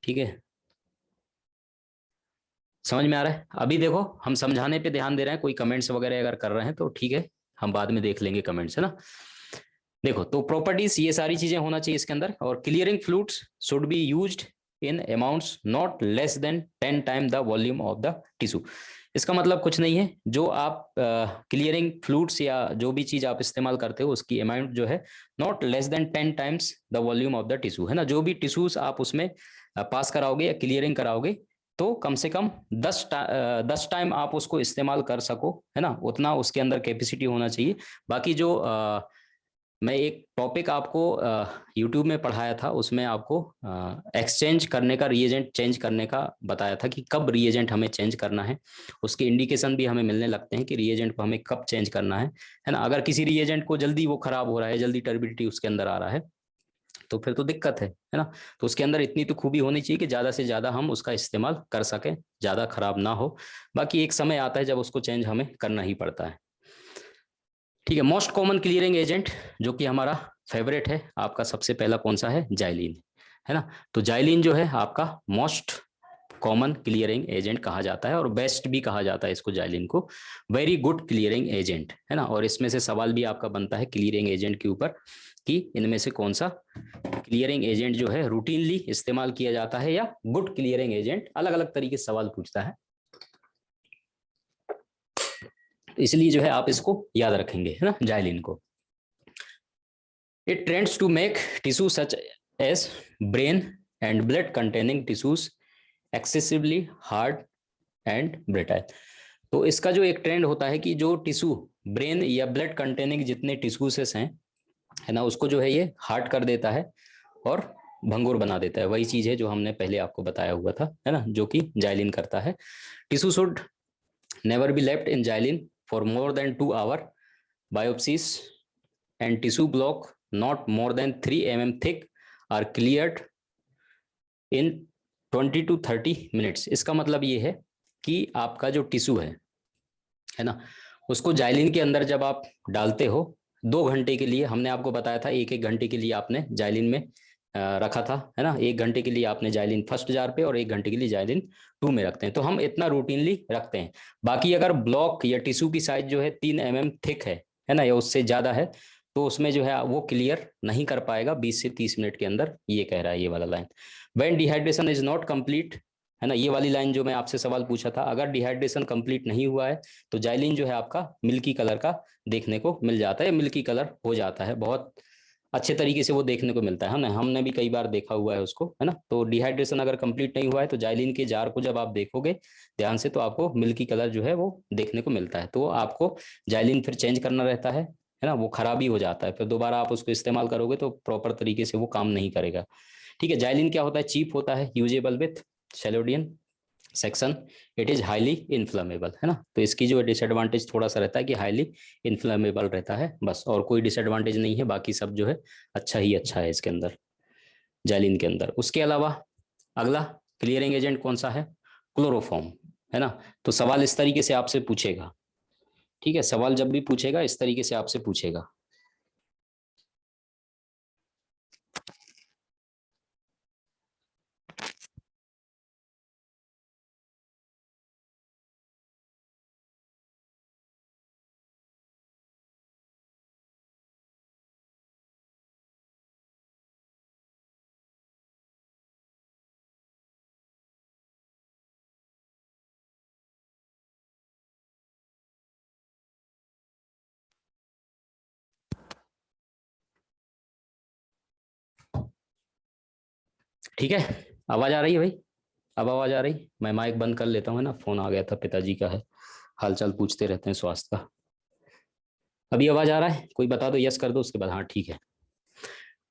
ठीक है, समझ में आ रहा है। अभी देखो हम समझाने पे ध्यान दे रहे हैं, कोई कमेंट्स वगैरह अगर कर रहे हैं तो ठीक है, हम बाद में देख लेंगे कमेंट्स, है ना। देखो, तो प्रॉपर्टीज ये सारी चीजें होना चाहिए इसके अंदर, और clearing fluids should be used in amounts not less than 10 time the volume of the tissue. इसका मतलब कुछ नहीं है, जो आप क्लियरिंग फ्लूइड्स या जो भी चीज आप इस्तेमाल करते हो उसकी अमाउंट जो है not less than 10 times the volume of the tissue, है ना। जो भी टिश्यूज आप उसमें पास कराओगे या क्लियरिंग कराओगे, तो कम से कम 10 टाइम आप उसको इस्तेमाल कर सको, है ना, उतना उसके अंदर कैपेसिटी होना चाहिए। बाकी जो मैं एक टॉपिक आपको यूट्यूब में पढ़ाया था, उसमें आपको एक्सचेंज करने का, रीएजेंट चेंज करने का बताया था कि कब रीएजेंट हमें चेंज करना है, उसके इंडिकेशन भी हमें मिलने लगते हैं कि रीएजेंट को हमें कब चेंज करना है ना। अगर किसी रीएजेंट को जल्दी वो खराब हो रहा है, जल्दी टर्बिडिटी उसके अंदर आ रहा है, तो फिर तो दिक्कत है ना। तो उसके अंदर इतनी तो खूबी होनी चाहिए कि ज्यादा से ज्यादा हम उसका इस्तेमाल कर सकें, ज्यादा खराब ना हो। बाकी एक समय आता है जब उसको चेंज हमें करना ही पड़ता है। ठीक है, मोस्ट कॉमन क्लियरिंग एजेंट जो कि हमारा फेवरेट है आपका, सबसे पहला कौन सा है, जाइलिन, है ना। तो जाइलिन जो है आपका मोस्ट कॉमन क्लियरिंग एजेंट कहा जाता है और बेस्ट भी कहा जाता है इसको, जाइलिन को वेरी गुड क्लियरिंग एजेंट, है ना। और इसमें से सवाल भी आपका बनता है क्लियरिंग एजेंट के ऊपर कि इनमें से कौन सा क्लियरिंग एजेंट जो है रूटीनली इस्तेमाल किया जाता है या गुड क्लियरिंग एजेंट, अलग अलग तरीके से सवाल पूछता है। तो इसलिए जो है आप इसको याद रखेंगे, है ना, जाइलिन को। It trends to make tissue such as brain and blood containing tissues excessively hard and brittle. तो इसका जो एक ट्रेंड होता है कि जो टिश्यू ब्रेन या ब्लड कंटेनिंग जितने टिश्यूसेस हैं, है ना, उसको जो है ये हार्ड कर देता है और भंगुर बना देता है। वही चीज है जो हमने पहले आपको बताया हुआ था, है ना, जो कि जाइलिन करता है। Tissue should never be left in xylene for more than 2 hours. Biopsies and tissue block not more than 3 mm thick are cleared in 20 to 30 minutes. इसका मतलब ये है कि आपका जो टिश्यू है ना, उसको जाइलिन के अंदर जब आप डालते हो 2 घंटे के लिए, हमने आपको बताया था 1-1 घंटे के लिए आपने जाइलिन में रखा था, है ना। 1 घंटे के लिए आपने जाइलिन फर्स्ट जार पे और 1 घंटे के लिए जाइलिन 2 में रखते हैं। तो हम इतना रूटीनली रखते हैं। बाकी अगर ब्लॉक या टिश्यू की साइज जो है 3 mm थिक है ना, या उससे ज्यादा है, तो उसमें जो है वो क्लियर नहीं कर पाएगा 20 से 30 मिनट के अंदर, ये कह रहा है ये वाला line. When dehydration is not complete, है ना, ये वाली लाइन जो मैं आपसे सवाल पूछा था, अगर डिहाइड्रेशन कंप्लीट नहीं हुआ है तो जाइलिन जो है आपका मिल्की कलर का देखने को मिल जाता है, मिल्की कलर हो जाता है, बहुत अच्छे तरीके से वो देखने को मिलता है ना। हमने भी कई बार देखा हुआ है उसको, है ना। तो डिहाइड्रेशन अगर कंप्लीट नहीं हुआ है तो जाइलिन के जार को जब आप देखोगे ध्यान से, तो आपको मिल्की कलर जो है वो देखने को मिलता है। तो आपको जाइलिन फिर चेंज करना रहता है ना, वो खराब ही हो जाता है, फिर दोबारा आप उसको इस्तेमाल करोगे तो प्रॉपर तरीके से वो काम नहीं करेगा। ठीक है, जाइलिन क्या होता है, चीप होता है, usable with celloidin section, it is highly inflammable, है ना। तो इसकी जो डिसएडवांटेज थोड़ा सा रहता है कि हाईली इन्फ्लेमेबल रहता है, बस, और कोई डिसएडवांटेज नहीं है, बाकी सब जो है अच्छा ही अच्छा है इसके अंदर, जाइलिन के अंदर। उसके अलावा अगला क्लियरिंग एजेंट कौन सा है, क्लोरोफॉर्म, है ना। तो सवाल इस तरीके से आपसे पूछेगा, ठीक है, सवाल जब भी पूछेगा इस तरीके से आपसे पूछेगा। ठीक है, आवाज आ रही है भाई, अब आवाज आ रही, मैं माइक बंद कर लेता हूँ, है ना, फोन आ गया था, पिताजी का है, हालचाल पूछते रहते हैं स्वास्थ्य का। अभी आवाज आ रहा है, कोई बता दो, यस कर दो, उसके बाद हाँ ठीक है।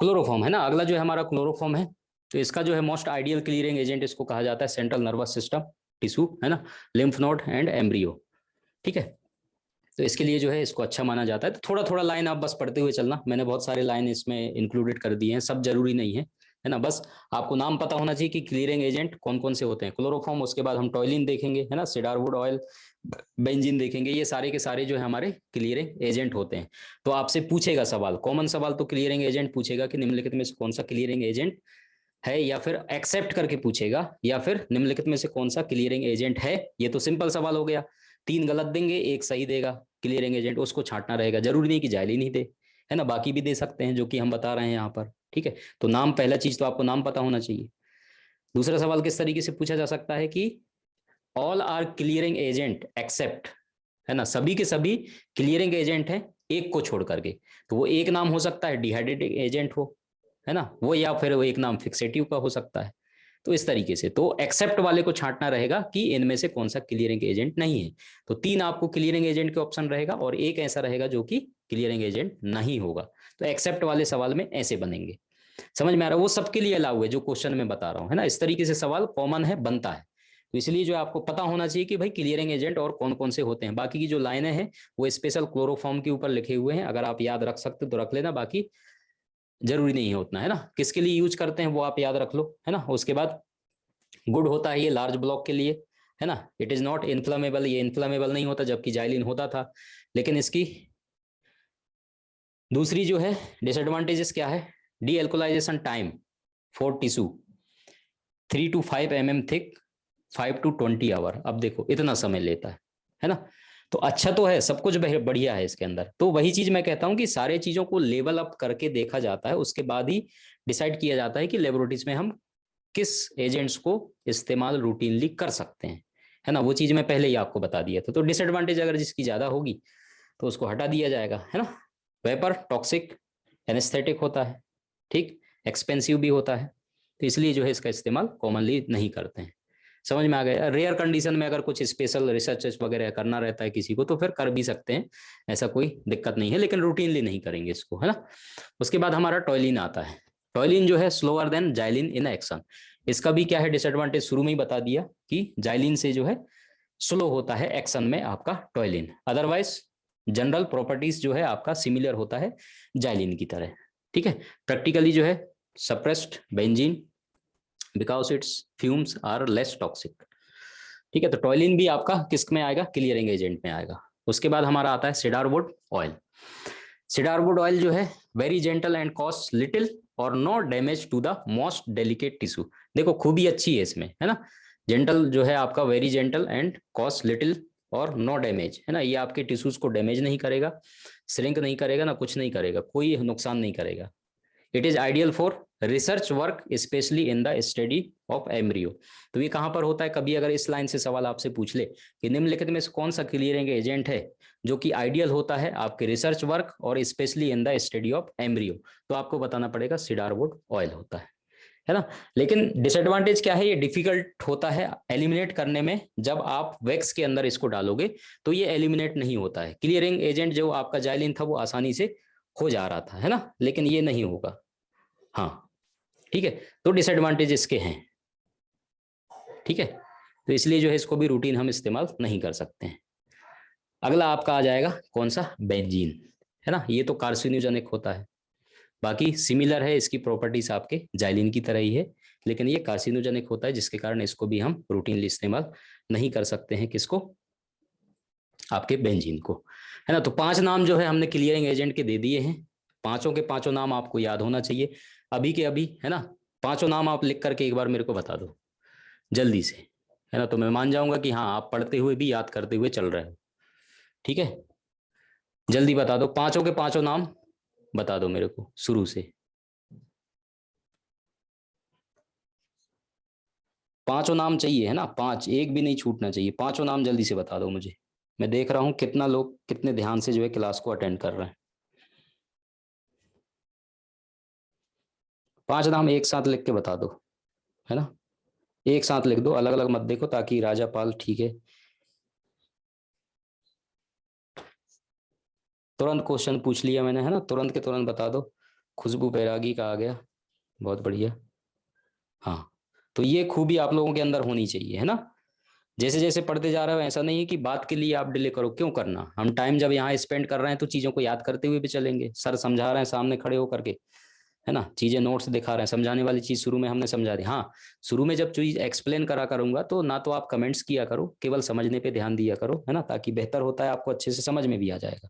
क्लोरोफॉर्म, है ना, अगला जो है हमारा क्लोरोफॉर्म है। तो इसका जो है मोस्ट आइडियल क्लियरिंग एजेंट इसको कहा जाता है, सेंट्रल नर्वस सिस्टम टिश्यू, है ना, लिम्फ नोड एंड एम्ब्रियो, ठीक है। तो इसके लिए जो है इसको अच्छा माना जाता है। तो थोड़ा थोड़ा लाइन आप बस पढ़ते हुए चलना, मैंने बहुत सारे लाइन इसमें इंक्लूडेड कर दिए हैं, सब जरूरी नहीं है ना, बस आपको नाम पता होना चाहिए कि क्लियरिंग एजेंट कौन कौन से होते हैं। क्लोरोफॉर्म, उसके बाद हम टॉयलिन देखेंगे, है ना, सीडारवुड ऑयल, बेंजीन देखेंगे, ये सारे के सारे जो है हमारे क्लियरिंग एजेंट होते हैं। तो आपसे पूछेगा सवाल, कॉमन सवाल तो क्लियरिंग एजेंट पूछेगा कि निम्नलिखित में से कौन सा क्लियरिंग एजेंट है, या फिर एक्सेप्ट करके पूछेगा, या फिर निम्नलिखित में से कौन सा क्लियरिंग एजेंट है। ये तो सिंपल सवाल हो गया, 3 गलत देंगे 1 सही देगा, क्लियरिंग एजेंट उसको छांटना रहेगा, जरूरी नहीं कि जाइलिन ही दे, है ना, बाकी भी दे सकते हैं जो कि हम बता रहे हैं यहाँ पर, ठीक है। तो नाम, पहला चीज तो आपको नाम पता होना चाहिए। दूसरा सवाल किस तरीके से पूछा जा सकता है कि all are clearing agent except, है ना, सभी के सभी क्लियरिंग एजेंट हैं एक को छोड़ करके। तो वो एक नाम हो सकता है डिहाइड्रेटिंग एजेंट हो, है ना, वो, या फिर वो एक नाम फिक्सेटिव का हो सकता है। तो इस तरीके से तो एक्सेप्ट वाले को छांटना रहेगा कि इनमें से कौन सा क्लियरिंग एजेंट नहीं है। तो 3 आपको क्लियरिंग एजेंट के ऑप्शन रहेगा और एक ऐसा रहेगा जो कि क्लियरिंग एजेंट नहीं होगा। तो एक्सेप्ट वाले सवाल में ऐसे बनेंगे, समझ में आ रहा है, वो सबके लिए अलाउ है जो क्वेश्चन में बता रहा हूं, है ना, इस तरीके से सवाल कॉमन है, बनता है। तो इसलिए जो आपको पता होना चाहिए कि भाई क्लियरिंग एजेंट और कौन कौन से होते हैं। बाकी की जो लाइनें हैं वो स्पेशल क्लोरोफॉर्म के ऊपर लिखे हुए हैं, अगर आप याद रख सकते तो रख लेना, बाकी जरूरी नहीं है उतना, है ना। किसके लिए यूज करते हैं वो आप याद रख लो, है ना। उसके बाद गुड होता है ये लार्ज ब्लॉक के लिए, है ना, इट इज नॉट इन्फ्लामेबल, ये इन्फ्लामेबल नहीं होता, जबकि जाइलिन होता था। लेकिन इसकी दूसरी जो है डिसएडवांटेजेस क्या है, dealcoholization time for tissue 3 to 5 mm thick 5 to 20 hour. अब देखो इतना समय लेता है ना। तो अच्छा तो है, सब कुछ बढ़िया है इसके अंदर। तो वही चीज मैं कहता हूँ कि सारे चीजों को लेवल अप करके देखा जाता है, उसके बाद ही डिसाइड किया जाता है कि लेबोरेटरीज में हम किस एजेंट्स को इस्तेमाल रूटीनली कर सकते हैं, है ना। वो चीज मैं पहले ही आपको बता दिया था। तो डिसएडवांटेज अगर जिसकी ज्यादा होगी तो उसको हटा दिया जाएगा, है ना। वेपर टॉक्सिक, एनेस्थेटिक होता है, ठीक, एक्सपेंसिव भी होता है, तो इसलिए जो है इसका इस्तेमाल कॉमनली नहीं करते हैं। समझ में आ गया। रेयर कंडीशन में अगर कुछ स्पेशल रिसर्च वगैरह करना रहता है किसी को तो फिर कर भी सकते हैं, ऐसा कोई दिक्कत नहीं है, लेकिन रूटीनली नहीं करेंगे इसको, है ना। उसके बाद हमारा टॉयलिन आता है। टॉयलिन जो है slower then xylene in action. इसका भी क्या है डिसएडवांटेज, शुरू में ही बता दिया कि जाइलिन से जो है स्लो होता है एक्शन में आपका टॉयलिन। अदरवाइज जनरल प्रॉपर्टीज जो है आपका सिमिलर होता है जाइलिन की तरह, ठीक है। प्रैक्टिकली जो है suppressed benzene because its fumes are less toxic, ठीक है। तो टॉयलिन भी आपका किस में आएगा, क्लियरिंग एजेंट में आएगा। उसके बाद हमारा आता है सीडारवुड ऑयल। सीडारवुड ऑयल जो है very gentle and cost little और no damage to the most delicate tissue. देखो खूबी अच्छी है इसमें, है ना। जेंटल जो है आपका very gentle and cost little और नो डैमेज, है ना। ये आपके टिश्यूज को डैमेज नहीं करेगा, श्रिंक नहीं करेगा ना, कुछ नहीं करेगा, कोई नुकसान नहीं करेगा। It is ideal for research work specially in the study of embryo. तो ये कहां पर होता है, कभी अगर इस लाइन से सवाल आपसे पूछ ले कि निम्नलिखित में से कौन सा क्लियरिंग एजेंट है जो कि आइडियल होता है आपके रिसर्च वर्क और specially in the study of embryo, तो आपको बताना पड़ेगा सीडारवुड ऑयल होता है ना। लेकिन डिसएडवांटेज क्या है, ये डिफिकल्ट होता है एलिमिनेट करने में। जब आप वैक्स के अंदर इसको डालोगे तो ये एलिमिनेट नहीं होता है। क्लियरिंग एजेंट जो आपका जाइलिन था वो आसानी से हो जा रहा था, है ना, लेकिन ये नहीं होगा। हाँ ठीक है, तो डिसएडवांटेज इसके हैं, ठीक है। तो इसलिए जो है इसको भी रूटीन हम इस्तेमाल नहीं कर सकते हैं। अगला आपका आ जाएगा कौन सा, बेंजीन, है ना। ये तो कार्सिनोजेनिक होता है, बाकी सिमिलर है, इसकी प्रॉपर्टीज आपके जाइलिन की तरह ही है, लेकिन ये कार्सिनोजेनिक होता है जिसके कारण इसको भी हम रूटीनली इस्तेमाल नहीं कर सकते हैं। किसको, आपके बेंजीन को, है ना। तो 5 नाम जो है हमने क्लियरिंग एजेंट के दे दिए हैं। पांचों के पांचों नाम आपको याद होना चाहिए अभी के अभी, है ना। पांचों नाम आप लिख करके एक बार मेरे को बता दो जल्दी से, है ना। तो मैं मान जाऊंगा कि हाँ आप पढ़ते हुए भी याद करते हुए चल रहे हो, ठीक है। जल्दी बता दो, पांचों के पांचों नाम बता दो मेरे को शुरू से। पांचों नाम चाहिए, है ना, 5, एक भी नहीं छूटना चाहिए। पांचों नाम जल्दी से बता दो मुझे। मैं देख रहा हूं कितना लोग कितने ध्यान से जो है क्लास को अटेंड कर रहे हैं। 5 नाम एक साथ लिख के बता दो, है ना। एक साथ लिख दो, अलग अलग मत देखो, ताकि राजापाल, ठीक है। तुरंत क्वेश्चन पूछ लिया मैंने, है ना, तुरंत के तुरंत बता दो। खुशबू बैरागी का आ गया, बहुत बढ़िया। हाँ, तो ये खूबी आप लोगों के अंदर होनी चाहिए, है ना। जैसे जैसे पढ़ते जा रहे हो, ऐसा नहीं है कि बात के लिए आप डिले करो, क्यों करना। हम टाइम जब यहाँ स्पेंड कर रहे हैं तो चीजों को याद करते हुए भी चलेंगे। सर समझा रहे हैं सामने खड़े होकर के, है ना, चीजें नोट्स दिखा रहे हैं, समझाने वाली चीज शुरू में हमने समझा दी। हाँ, शुरू में जब चीज एक्सप्लेन करा करूंगा तो ना तो आप कमेंट्स किया करो, केवल समझने पे ध्यान दिया करो, है ना, ताकि बेहतर होता है, आपको अच्छे से समझ में भी आ जाएगा।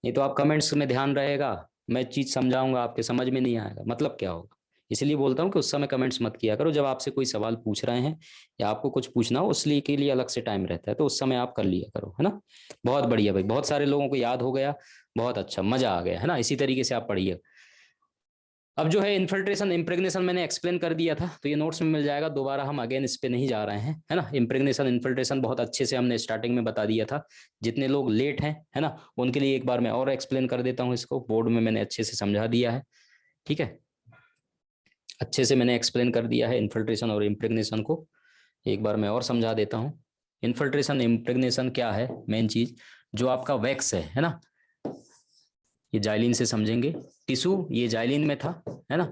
नहीं तो आप कमेंट्स में ध्यान रहेगा, मैं चीज समझाऊंगा आपके समझ में नहीं आएगा, मतलब क्या होगा। इसलिए बोलता हूँ कि उस समय कमेंट्स मत किया करो, जब आपसे कोई सवाल पूछ रहे हैं या आपको कुछ पूछना हो उसलिए के लिए अलग से टाइम रहता है, तो उस समय आप कर लिया करो, है ना। बहुत बढ़िया भाई, बहुत सारे लोगों को याद हो गया, बहुत अच्छा, मजा आ गया, है ना। इसी तरीके से आप पढ़िए। अब जो है इन्फिल्ट्रेशन इम्प्रेग्नेशन मैंने एक्सप्लेन कर दिया था, तो ये नोट्स में मिल जाएगा, दोबारा हम अगेन इस पे नहीं जा रहे हैं, है ना। इम्प्रेग्नेशन इन्फिल्ट्रेशन बहुत अच्छे से हमने स्टार्टिंग में बता दिया था। जितने लोग लेट हैं, है ना, उनके लिए एक बार मैं और एक्सप्लेन कर देता हूँ, इसको बोर्ड में मैंने अच्छे से समझा दिया है, ठीक है। अच्छे से मैंने एक्सप्लेन कर दिया है इन्फिल्ट्रेशन और इम्प्रेग्नेशन को, एक बार मैं और समझा देता हूँ। इन्फिल्ट्रेशन इम्प्रेग्नेशन क्या है, मेन चीज जो आपका वैक्स है ना, ये जाइलिन से समझेंगे। टिश्यू ये जाइलिन में था, है ना।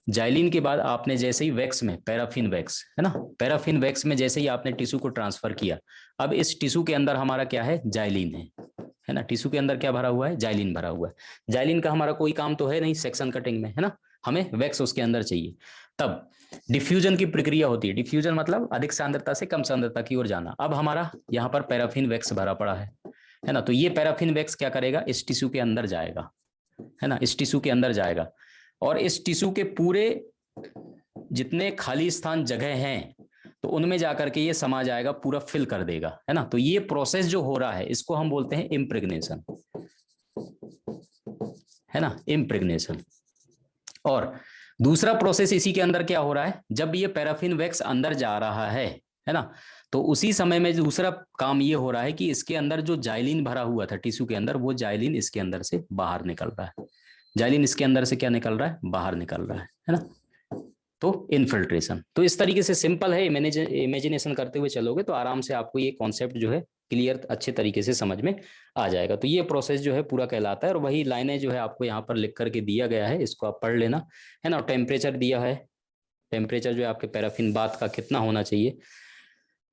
जाइलिन के बाद आपने जैसे ही वैक्स में, पैराफिन वैक्स, है ना, पैराफिन वैक्स में जैसे ही आपने टिश्यू को ट्रांसफर किया, अब इस टिश्यू के अंदर हमारा क्या है, जाइलिन है ना। टिश्यू के अंदर क्या भरा हुआ है, जाइलिन भरा हुआ है। जाइलिन का हमारा कोई काम तो है नहीं सेक्शन कटिंग में, है ना, हमें वैक्स उसके अंदर चाहिए। तब डिफ्यूजन की प्रक्रिया होती है। डिफ्यूजन मतलब अधिक सांद्रता से कम सांद्रता की ओर जाना। अब हमारा यहाँ पर पैराफिन वैक्स भरा पड़ा है ना। तो ये पैराफिन वैक्स क्या करेगा, इस टिश्यू के अंदर जाएगा, है ना, इस टिश्यू के अंदर जाएगा, और इस टिश्यू के पूरे जितने खाली स्थान जगह हैं तो उनमें जाकर के ये समा जाएगा, पूरा फिल कर देगा, है ना। तो ये प्रोसेस जो हो रहा है इसको हम बोलते हैं इम्प्रेग्नेशन, है ना, इम्प्रेग्नेशन। और दूसरा प्रोसेस इसी के अंदर क्या हो रहा है, जब ये पैराफिन वैक्स अंदर जा रहा है ना, तो उसी समय में दूसरा काम ये हो रहा है कि इसके अंदर जो जाइलिन भरा हुआ था टिश्यू के अंदर, वो जाइलिन इसके अंदर से बाहर निकल रहा है। जाइलिन इसके अंदर से क्या निकल रहा है, बाहर निकल रहा है ना। तो इनफिल्ट्रेशन, तो इस तरीके से सिंपल है, इमेजिनेशन करते हुए चलोगे तो आराम से आपको ये कॉन्सेप्ट जो है क्लियर अच्छे तरीके से समझ में आ जाएगा। तो ये प्रोसेस जो है पूरा कहलाता है, और वही लाइनें जो है आपको यहाँ पर लिख करके दिया गया है, इसको आप पढ़ लेना, है ना। टेम्परेचर दिया है, टेम्परेचर जो है आपके पैराफिन बाथ का कितना होना चाहिए,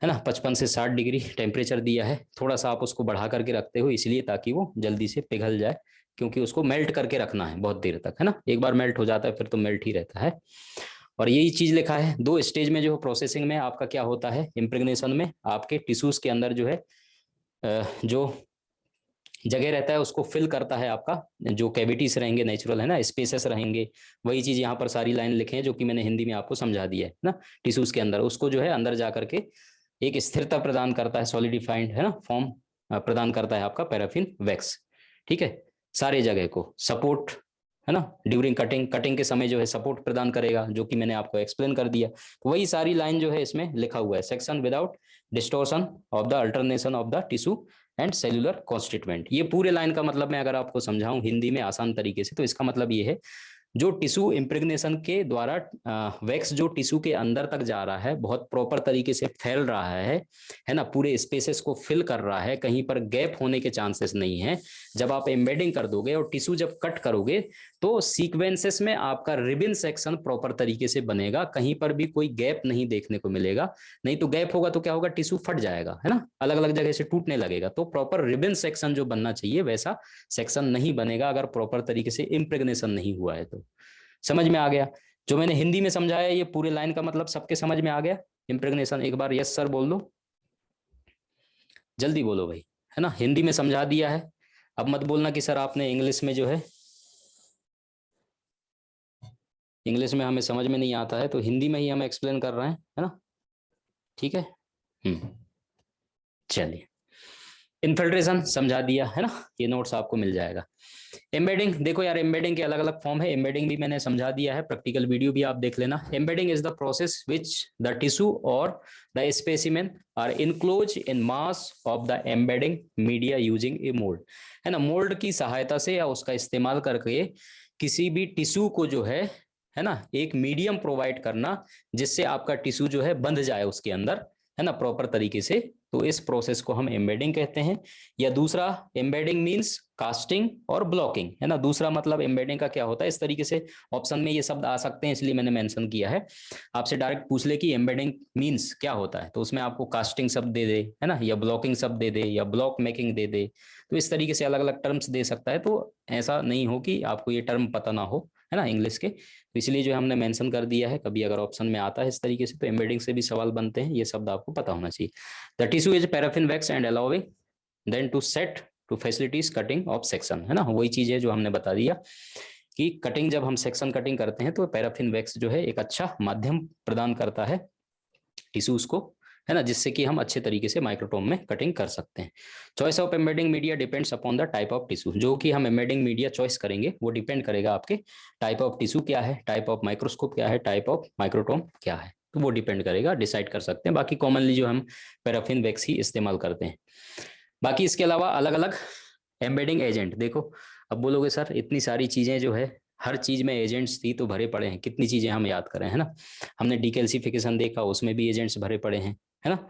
है ना, 55 से 60 डिग्री टेम्परेचर दिया है। थोड़ा सा आप उसको बढ़ा करके रखते हो इसलिए ताकि वो जल्दी से पिघल जाए, क्योंकि उसको मेल्ट करके रखना है बहुत देर तक, है ना। एक बार मेल्ट हो जाता है फिर तो मेल्ट ही रहता है। और यही चीज लिखा है, 2 स्टेज में जो प्रोसेसिंग में आपका क्या होता है, इम्प्रेग्नेशन में आपके टिश्यूज के अंदर जो है जो जगह रहता है उसको फिल करता है आपका, जो कैविटीज रहेंगे नेचुरल, है ना, स्पेसेस रहेंगे। वही चीज यहाँ पर सारी लाइन लिखे हैं जो कि मैंने हिंदी में आपको समझा दिया है ना। टिश्यूज के अंदर उसको जो है अंदर जा करके एक स्थिरता प्रदान करता है, सॉलिडिफाइड, है ना, फॉर्म प्रदान करता है आपका पैराफिन वैक्स, ठीक है। सारे जगह को सपोर्ट, है ना, ड्यूरिंग कटिंग, कटिंग के समय जो है सपोर्ट प्रदान करेगा, जो कि मैंने आपको एक्सप्लेन कर दिया। तो वही सारी लाइन जो है इसमें लिखा हुआ है, section without distortion of the alternation of the tissue and cellular constituent. ये पूरे लाइन का मतलब मैं अगर आपको समझाऊं हिंदी में आसान तरीके से, तो इसका मतलब ये है, जो टिश्यू इम्प्रेग्नेशन के द्वारा वैक्स जो टिश्यू के अंदर तक जा रहा है, बहुत प्रॉपर तरीके से फैल रहा है ना, पूरे स्पेसेस को फिल कर रहा है, कहीं पर गैप होने के चांसेस नहीं है। जब आप एम्बेडिंग कर दोगे और टिश्यू जब कट करोगे तो सीक्वेंसेस में आपका रिबन सेक्शन प्रॉपर तरीके से बनेगा, कहीं पर भी कोई गैप नहीं देखने को मिलेगा। नहीं तो गैप होगा तो क्या होगा, टिश्यू फट जाएगा, है ना, अलग अलग जगह से टूटने लगेगा। तो प्रॉपर रिबन सेक्शन जो बनना चाहिए वैसा सेक्शन नहीं बनेगा अगर प्रॉपर तरीके से इम्प्रेग्नेशन नहीं हुआ है। तो समझ में आ गया, जो मैंने हिंदी में समझाया ये पूरे लाइन का मतलब सबके समझ में आ गया। इम्प्रेग्नेशन एक बार यस सर बोल दो, जल्दी बोलो भाई, है ना, हिंदी में समझा दिया है। अब मत बोलना कि सर आपने इंग्लिश में जो है, इंग्लिश में हमें समझ में नहीं आता है, तो हिंदी में ही हम एक्सप्लेन कर रहे हैं, है ना, ठीक है। चलिए, इन्फिल्ट्रेशन समझा दिया है ना, ये नोट्स आपको मिल जाएगा। एम्बेडिंग देखो यार, एम्बेडिंग के अलग अलग फॉर्म है, एम्बेडिंग भी मैंने समझा दिया है, प्रैक्टिकल वीडियो भी आप देख लेना। Embedding is the process which the tissue or the specimen are enclose in mass of the embedding media using a mould, है ना। मोल्ड की सहायता से या उसका इस्तेमाल करके किसी भी टिश्यू को जो है ना, एक मीडियम प्रोवाइड करना जिससे आपका टिश्यू जो है बंध जाए उसके अंदर, है ना, प्रॉपर तरीके से। तो इस प्रोसेस को हम एम्बेडिंग कहते हैं। या दूसरा, एम्बेडिंग मींस कास्टिंग और ब्लॉकिंग, है ना। दूसरा मतलब एम्बेडिंग का क्या होता है, इस तरीके से ऑप्शन में ये शब्द आ सकते हैं इसलिए मैंने मेंशन किया है। आपसे डायरेक्ट पूछ ले कि एम्बेडिंग मींस क्या होता है, तो उसमें आपको कास्टिंग शब्द दे दे, है ना, या ब्लॉकिंग शब्द दे दे, या ब्लॉक मेकिंग दे दे। तो इस तरीके से अलग अलग टर्म्स दे सकता है। तो ऐसा नहीं हो कि आपको ये टर्म पता ना हो, है ना, इंग्लिश के। तो इसलिए जो हमने मेंशन कर दिया है, कभी अगर ऑप्शन में आता है इस तरीके से तो एम्बेडिंग से भी सवाल बनते हैं, ये शब्द आपको पता होना चाहिए। The tissue is paraffin wax and allowing then to set to facilities cutting of section, है ना। वही चीज है जो हमने बता दिया कि कटिंग, जब हम सेक्शन कटिंग करते हैं तो पैराफिन वैक्स जो है एक अच्छा माध्यम प्रदान करता है टिश्यूज को, है ना, जिससे कि हम अच्छे तरीके से माइक्रोटोम में कटिंग कर सकते हैं। Choice of embedding media depends upon the type of tissue, जो कि हम एम्बेडिंग मीडिया चॉइस करेंगे वो डिपेंड करेगा आपके टाइप ऑफ टिश्यू क्या है, टाइप ऑफ माइक्रोस्कोप क्या है, टाइप ऑफ माइक्रोटोम क्या है, तो वो डिपेंड करेगा, डिसाइड कर सकते हैं। बाकी कॉमनली जो हम पैराफिन वैक्स ही इस्तेमाल करते हैं। बाकी इसके अलावा अलग अलग एम्बेडिंग एजेंट देखो, अब बोलोगे सर इतनी सारी चीजें जो है, हर चीज में एजेंट्स थी तो भरे पड़े हैं, कितनी चीजें हम याद करें, है ना। हमने डीकैल्सिफिकेशन देखा, उसमें भी एजेंट्स भरे पड़े हैं, है ना।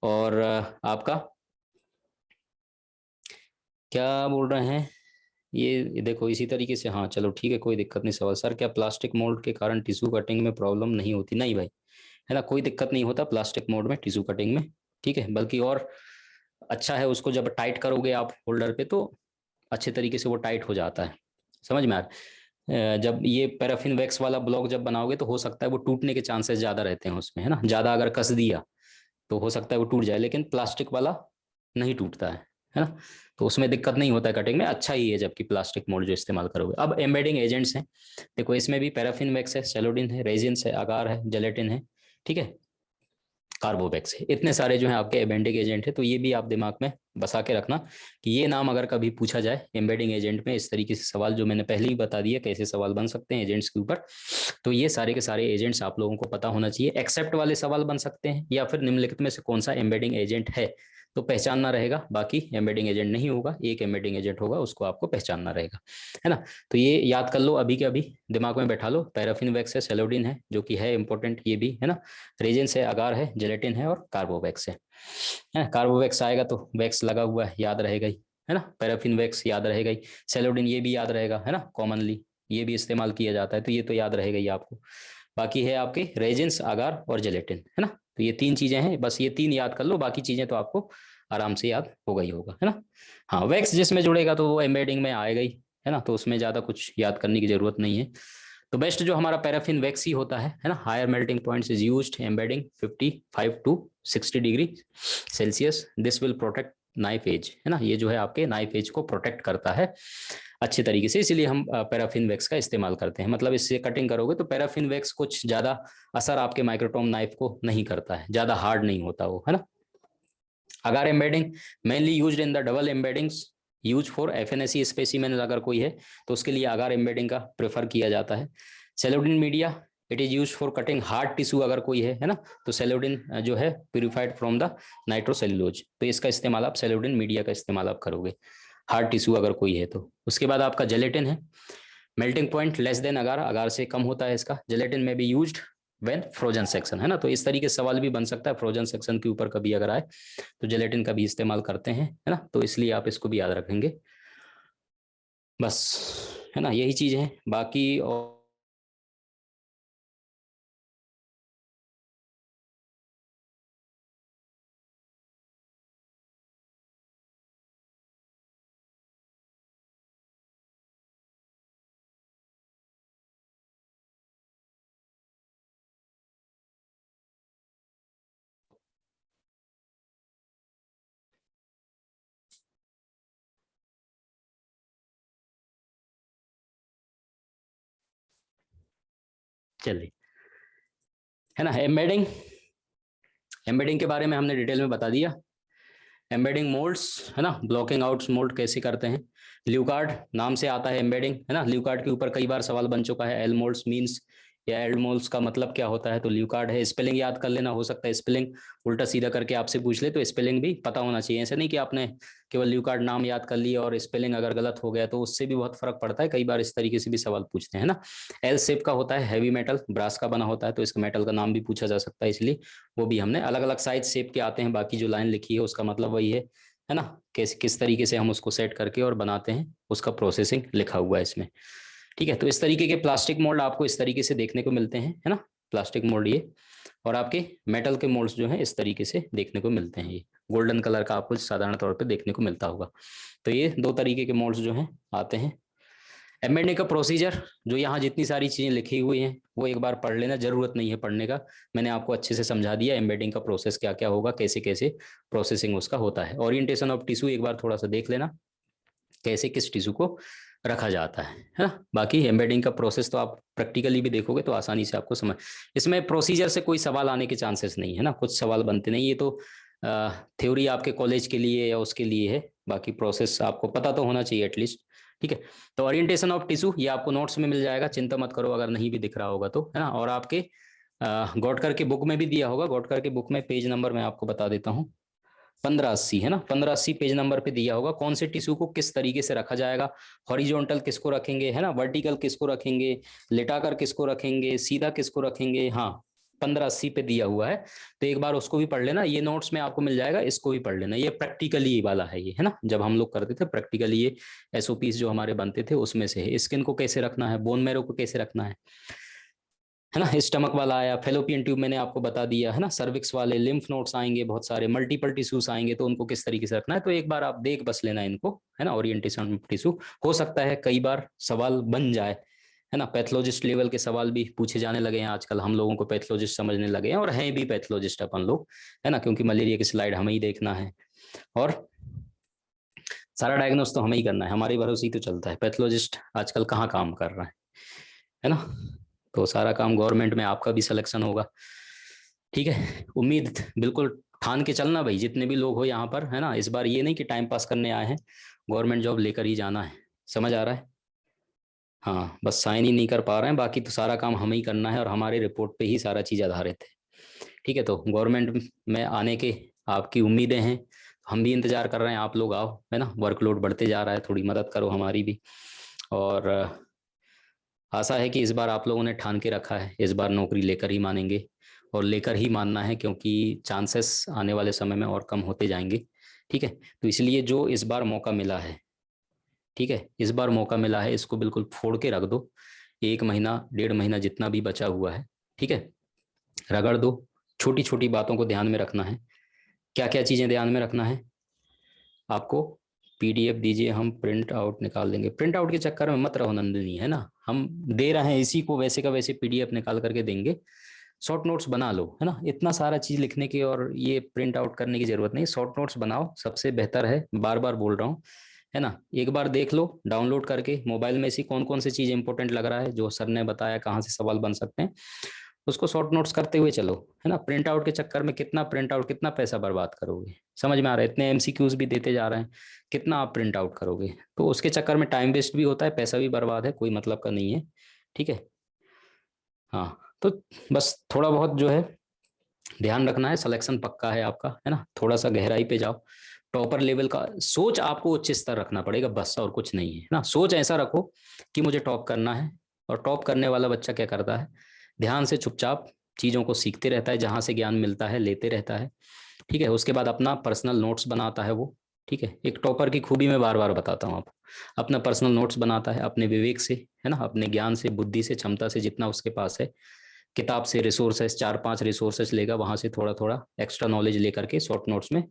और आपका क्या बोल रहे हैं, ये देखो इसी तरीके से, हाँ चलो ठीक है, कोई दिक्कत नहीं। सवाल, सर क्या प्लास्टिक मोल्ड के कारण टिश्यू कटिंग में प्रॉब्लम नहीं होती? नहीं भाई, है ना, कोई दिक्कत नहीं होता प्लास्टिक मोल्ड में टिश्यू कटिंग में, ठीक है। बल्कि और अच्छा है, उसको जब टाइट करोगे आप होल्डर पे तो अच्छे तरीके से वो टाइट हो जाता है, समझ में आ रहा है। जब ये पैराफिन वैक्स वाला ब्लॉक जब बनाओगे तो हो सकता है वो टूटने के चांसेस ज्यादा रहते हैं उसमें, है ना, ज्यादा अगर कस दिया तो हो सकता है वो टूट जाए, लेकिन प्लास्टिक वाला नहीं टूटता है ना। तो उसमें दिक्कत नहीं होता है कटिंग में, अच्छा ही है जबकि प्लास्टिक मोल्ड जो इस्तेमाल करोगे। अब एम्बेडिंग एजेंट्स हैं, देखो इसमें भी पैराफिन वैक्स है, सेलोडिन है, रेजिन है, अगार है, जेलेटिन है, ठीक है। कार्बोवैक्स है। इतने सारे जो है आपके एम्बेडिंग एजेंट है, तो ये भी आप दिमाग में बसा के रखना कि ये नाम अगर कभी पूछा जाए एम्बेडिंग एजेंट में, इस तरीके से सवाल जो मैंने पहले ही बता दिया कैसे सवाल बन सकते हैं एजेंट्स के ऊपर, तो ये सारे के सारे एजेंट्स आप लोगों को पता होना चाहिए। एक्सेप्ट वाले सवाल बन सकते हैं या फिर निम्नलिखित में से कौन सा एम्बेडिंग एजेंट है, तो पहचानना रहेगा। बाकी एम्बेडिंग एजेंट नहीं होगा, एक एम्बेडिंग एजेंट होगा, उसको आपको पहचानना रहेगा, है ना। तो ये याद कर लो, अभी के अभी दिमाग में बैठा लो। पैराफिन वैक्स है, सेलोडिन है जो कि है इंपॉर्टेंट, ये भी है ना। रेजेंस है, अगार है, जेलेटिन है और कार्बोवैक्स है। कार्बोवैक्स आएगा तो वैक्स लगा हुआ है, याद रहेगा ही, है ना। पैराफिन वैक्स याद रहेगा ही, सेलोडिन ये भी याद रहेगा, है ना, कॉमनली ये भी इस्तेमाल किया जाता है, तो ये तो याद रहेगा ही आपको। बाकी है आपके रेजेंस, अगार और जेलेटिन, है ना। तो ये तीन चीजें हैं, बस ये तीन याद कर लो, बाकी चीजें तो आपको आराम से याद होगा ही होगा, है ना। हाँ, वैक्स जिसमें जुड़ेगा तो वो एम्बेडिंग में आएगा ही, है ना, तो उसमें ज्यादा कुछ याद करने की जरूरत नहीं है। तो बेस्ट जो हमारा पैराफिन वैक्स ही होता है ना। Higher melting points is used embedding 55 to 60 degree Celsius, this will protect knife edge, है ना। ये जो है आपके नाइफ एज को प्रोटेक्ट करता है अच्छे तरीके से, इसीलिए हम पैराफिन वैक्स का इस्तेमाल करते हैं। मतलब इससे कटिंग करोगे तो पैराफिन वैक्स कुछ ज्यादा असर आपके माइक्रोटोम नाइफ को नहीं करता है, ज्यादा हार्ड नहीं होता वो, है ना। अगर embedding mainly used in the double embeddings use for FNAC specimen अगर कोई है तो उसके लिए अगार एम्बेडिंग का प्रेफर किया जाता है। Celloidin media it is use for cutting hard tissue अगर कोई है ना, तो सेलोडिन जो है प्यूरिफाइड फ्रॉम द नाइट्रोसेल्यूलोज, तो इसका इस्तेमाल आप सेलोडिन मीडिया का इस्तेमाल आप करोगे हार्ड टिश्यू अगर कोई है तो। उसके बाद आपका जेलेटिन है, मेल्टिंग पॉइंट लेस देन अगार, अगार से कम होता है इसका। जेलेटिन में भी यूज्ड व्हेन फ्रोजन सेक्शन, है ना। तो इस तरीके से सवाल भी बन सकता है, फ्रोजन सेक्शन के ऊपर कभी अगर आए तो जेलेटिन का भी इस्तेमाल करते हैं, है ना। तो इसलिए आप इसको भी याद रखेंगे बस, है ना, यही चीज है बाकी। और चलिए, है ना। एम्बेडिंग, एम्बेडिंग के बारे में हमने डिटेल में बता दिया। एम्बेडिंग मोल्ड्स, है ना, ब्लॉकिंग आउट्स मोल्ड कैसे करते हैं। ल्यूकार्ड नाम से आता है एम्बेडिंग, है ना। ल्यूकार्ड के ऊपर कई बार सवाल बन चुका है, एल मोल्ड्स मीन्स या एल मोल्ड्स का मतलब क्या होता है, तो ल्यूकार्ड है। स्पेलिंग याद कर लेना, हो सकता है स्पेलिंग उल्टा सीधा करके आपसे पूछ ले, तो स्पेलिंग भी पता होना चाहिए। ऐसा नहीं कि आपने केवल ल्यूकार्ड नाम याद कर लिया और स्पेलिंग अगर गलत हो गया तो उससे भी बहुत फर्क पड़ता है, कई बार इस तरीके से भी सवाल पूछते हैं ना। एल शेप का होता है, हैवी मेटल ब्रास का बना होता है, तो इसका मेटल का नाम भी पूछा जा सकता है, इसलिए वो भी हमने अलग अलग साइज शेप के आते हैं। बाकी जो लाइन लिखी है उसका मतलब वही है ना। किस तरीके से हम उसको सेट करके और बनाते हैं उसका प्रोसेसिंग लिखा हुआ है इसमें, ठीक है। तो इस तरीके के प्लास्टिक मोल्ड आपको इस तरीके से देखने को मिलते हैं, है ना। प्लास्टिक मोल्ड ये, और आपके मेटल के मोल्ड्स जो है इस तरीके से देखने को मिलते हैं। ये गोल्डन कलर का आपको साधारण तौर पे देखने को मिलता होगा। तो ये दो तरीके के मोल्ड्स जो हैं आते हैं। एमएनए का प्रोसीजर, जो यहाँ जितनी सारी चीजें लिखी हुई हैं वो एक बार पढ़ लेना, जरूरत नहीं है पढ़ने का, मैंने आपको अच्छे से समझा दिया एम्बेडिंग का प्रोसेस क्या क्या होगा, कैसे कैसे प्रोसेसिंग उसका होता है। ओरिएंटेशन ऑफ टिश्यू एक बार थोड़ा सा देख लेना, कैसे किस टिश्यू को रखा जाता है ना। बाकी एम्बेडिंग का प्रोसेस तो आप प्रैक्टिकली भी देखोगे तो आसानी से आपको समझ, इसमें प्रोसीजर से कोई सवाल आने के चांसेस नहीं है ना, कुछ सवाल बनते नहीं, ये तो थ्योरी आपके कॉलेज के लिए या उसके लिए है, बाकी प्रोसेस आपको पता तो होना चाहिए एटलीस्ट, ठीक है। तो ओरिएंटेशन ऑफ टिश्यू ये आपको नोट्स में मिल जाएगा, चिंता मत करो अगर नहीं भी दिख रहा होगा तो, है ना। और आपके गौटकर के बुक में भी दिया होगा, गौटकर के बुक में पेज नंबर मैं आपको बता देता हूँ, 1580, है ना, 1580 पेज नंबर पे दिया होगा कौन से टिश्यू को किस तरीके से रखा जाएगा, हॉरिजॉन्टल किसको रखेंगे, है ना, वर्टिकल किसको रखेंगे, लेटाकर किसको रखेंगे, सीधा किसको रखेंगे, हाँ 1580 पे दिया हुआ है। तो एक बार उसको भी पढ़ लेना, ये नोट्स में आपको मिल जाएगा, इसको भी पढ़ लेना, ये प्रैक्टिकली वाला है ये, है ना, जब हम लोग करते थे प्रैक्टिकली ये एसओपीस जो हमारे बनते थे उसमें से है। स्किन को कैसे रखना है, बोन मैरो को कैसे रखना है ना, स्टमक वाला आया, फेलोपियन ट्यूब मैंने आपको बता दिया, है ना, सर्विक्स वाले, लिम्फ नोड्स आएंगे, बहुत सारे मल्टीपल टिश्यूज आएंगे, तो उनको किस तरीके से रखना है, तो एक बार आप देख बस लेना इनको, है ना। ओरिएंटेशन टिश्यू हो सकता है कई बार सवाल बन जाए, है ना। पैथोलॉजिस्ट लेवल के सवाल भी पूछे जाने लगे हैं आजकल, हम लोगों को पैथोलॉजिस्ट समझने लगे हैं और हैं भी पैथोलॉजिस्ट अपन लोग, है ना, क्योंकि मलेरिया की स्लाइड हमें ही देखना है और सारा डायग्नोस तो हमें ही करना है, हमारे भरोसे ही तो चलता है, पैथोलॉजिस्ट आजकल कहाँ काम कर रहा है ना। तो सारा काम गवर्नमेंट में आपका भी सिलेक्शन होगा, ठीक है, उम्मीद बिल्कुल ठान के चलना भाई, जितने भी लोग हो यहाँ पर, है ना। इस बार ये नहीं कि टाइम पास करने आए हैं, गवर्नमेंट जॉब लेकर ही जाना है। समझ आ रहा है? हाँ, बस साइन ही नहीं कर पा रहे हैं, बाकी तो सारा काम हमें ही करना है और हमारे रिपोर्ट पे ही सारा चीज़ आधारित है। ठीक है, तो गवर्नमेंट में आने के आपकी उम्मीदें हैं, हम भी इंतजार कर रहे हैं, आप लोग आओ, है ना। वर्कलोड बढ़ते जा रहा है, थोड़ी मदद करो हमारी भी। और आशा है कि इस बार आप लोगों ने ठान के रखा है, इस बार नौकरी लेकर ही मानेंगे, और लेकर ही मानना है, क्योंकि चांसेस आने वाले समय में और कम होते जाएंगे। ठीक है, तो इसलिए जो इस बार मौका मिला है, ठीक है, इस बार मौका मिला है, इसको बिल्कुल फोड़ के रख दो। 1 महीना 1.5 महीना जितना भी बचा हुआ है, ठीक है, रगड़ दो। छोटी छोटी बातों को ध्यान में रखना है। क्या क्या चीजें ध्यान में रखना है आपको? पीडीएफ दीजिए, हम प्रिंट आउट निकाल देंगे। प्रिंट आउट के चक्कर में मत रहो नंदिनी, है ना। हम दे रहे हैं इसी को वैसे का वैसे पीडीएफ निकाल करके देंगे। शॉर्ट नोट्स बना लो, है ना। इतना सारा चीज लिखने की और ये प्रिंट आउट करने की जरूरत नहीं, शॉर्ट नोट्स बनाओ, सबसे बेहतर है। बार बार बोल रहा हूँ, है ना। एक बार देख लो डाउनलोड करके मोबाइल में, ऐसी कौन कौन सी चीज इंपॉर्टेंट लग रहा है जो सर ने बताया, कहाँ से सवाल बन सकते हैं, उसको शॉर्ट नोट्स करते हुए चलो, है ना। प्रिंट आउट के चक्कर में कितना प्रिंट आउट, कितना पैसा बर्बाद करोगे? समझ में आ रहा है? इतने एमसीक्यूज भी देते जा रहे हैं, कितना आप प्रिंट आउट करोगे? तो उसके चक्कर में टाइम वेस्ट भी होता है, पैसा भी बर्बाद है, कोई मतलब का नहीं है। ठीक है, हाँ। तो बस थोड़ा बहुत जो है ध्यान रखना है, सिलेक्शन पक्का है आपका, है ना। थोड़ा सा गहराई पे जाओ, टॉपर लेवल का सोच आपको उच्च स्तर रखना पड़ेगा, बस और कुछ नहीं है ना। सोच ऐसा रखो कि मुझे टॉप करना है। और टॉप करने वाला बच्चा क्या करता है? ध्यान से चुपचाप चीजों को सीखते रहता है, जहां से ज्ञान मिलता है लेते रहता है। ठीक है, उसके बाद अपना पर्सनल नोट्स बनाता है वो। ठीक है, एक टॉपर की खूबी मैं बार बार बताता हूँ आपको, अपना पर्सनल नोट्स बनाता है अपने विवेक से, है ना, अपने ज्ञान से, बुद्धि से, क्षमता से, जितना उसके पास है। किताब से रिसोर्सेस 4-5 रिसोर्सेस लेगा, वहां से थोड़ा थोड़ा एक्स्ट्रा नॉलेज लेकर के शॉर्ट नोट्स में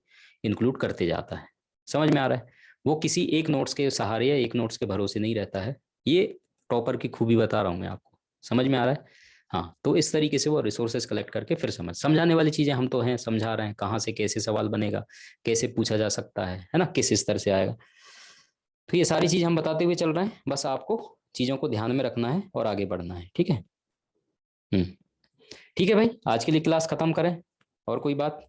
इंक्लूड करते जाता है। समझ में आ रहा है? वो किसी एक नोट्स के सहारे या एक नोट्स के भरोसे नहीं रहता है। ये टॉपर की खूबी बता रहा हूँ मैं आपको। समझ में आ रहा है? हाँ, तो इस तरीके से वो रिसोर्सेज कलेक्ट करके फिर समझाने वाली चीजें हम तो हैं, समझा रहे हैं, कहाँ से कैसे सवाल बनेगा, कैसे पूछा जा सकता है ना, किस स्तर से आएगा। तो ये सारी चीज हम बताते हुए चल रहे हैं, बस आपको चीजों को ध्यान में रखना है और आगे बढ़ना है। ठीक है। हम्म। ठीक है भाई, आज के लिए क्लास खत्म करें। और कोई बात?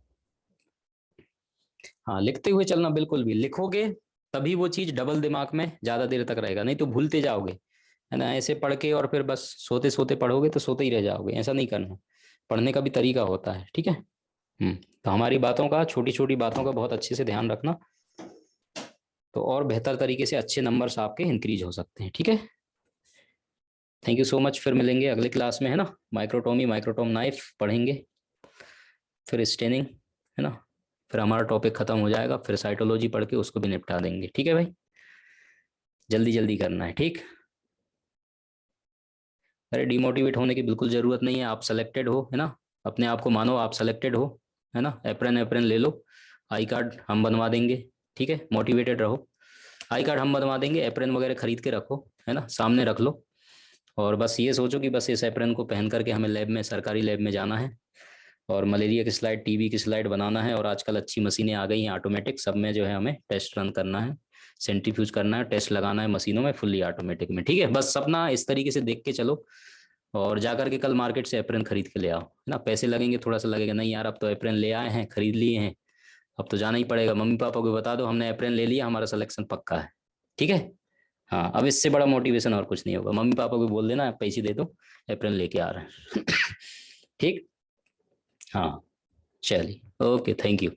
हाँ, लिखते हुए चलना, बिल्कुल भी लिखोगे तभी वो चीज डबल दिमाग में ज्यादा देर तक रहेगा, नहीं तो भूलते जाओगे, है ना। ऐसे पढ़ के और फिर बस सोते सोते पढ़ोगे तो सोते ही रह जाओगे, ऐसा नहीं करना। पढ़ने का भी तरीका होता है, ठीक है। तो हमारी बातों का, छोटी छोटी बातों का बहुत अच्छे से ध्यान रखना, तो और बेहतर तरीके से अच्छे नंबर्स आपके इंक्रीज हो सकते हैं। ठीक है, थैंक यू सो मच। फिर मिलेंगे अगले क्लास में, है ना। माइक्रोटोमी, माइक्रोटोम नाइफ पढ़ेंगे, फिर स्टेनिंग, है ना। फिर हमारा टॉपिक खत्म हो जाएगा, फिर साइटोलॉजी पढ़ के उसको भी निपटा देंगे। ठीक है भाई, जल्दी जल्दी करना है, ठीक। अरे डिमोटिवेट होने की बिल्कुल जरूरत नहीं है, आप सेलेक्टेड हो, है ना। अपने आप को मानो आप सेलेक्टेड हो, है ना। एप्रन एप्रन ले लो, आई कार्ड हम बनवा देंगे। ठीक है, मोटिवेटेड रहो। आई कार्ड हम बनवा देंगे, एप्रन वगैरह खरीद के रखो, है ना, सामने रख लो। और बस ये सोचो कि बस इस एप्रन को पहन करके हमें लैब में, सरकारी लैब में जाना है, और मलेरिया की स्लाइड, टीबी की स्लाइड बनाना है। और आजकल अच्छी मशीनें आ गई हैं ऑटोमेटिक, सब में जो है हमें टेस्ट रन करना है, सेंट्रीफ्यूज करना है, टेस्ट लगाना है मशीनों में फुल्ली ऑटोमेटिक में। ठीक है, बस सपना इस तरीके से देख के चलो, और जाकर के कल मार्केट से एप्रन खरीद के ले आओ, है ना। पैसे लगेंगे, थोड़ा सा लगेगा, नहीं यार अब तो एप्रन ले आए हैं, खरीद लिए हैं, अब तो जाना ही पड़ेगा। मम्मी पापा को बता दो हमने एप्रन ले लिया, हमारा सिलेक्शन पक्का है। ठीक है, हाँ, अब इससे बड़ा मोटिवेशन और कुछ नहीं होगा। मम्मी पापा को बोल देना पैसे दे दो, एप्रन लेके आ रहे हैं। ठीक, हाँ, चलिए, ओके, थैंक यू।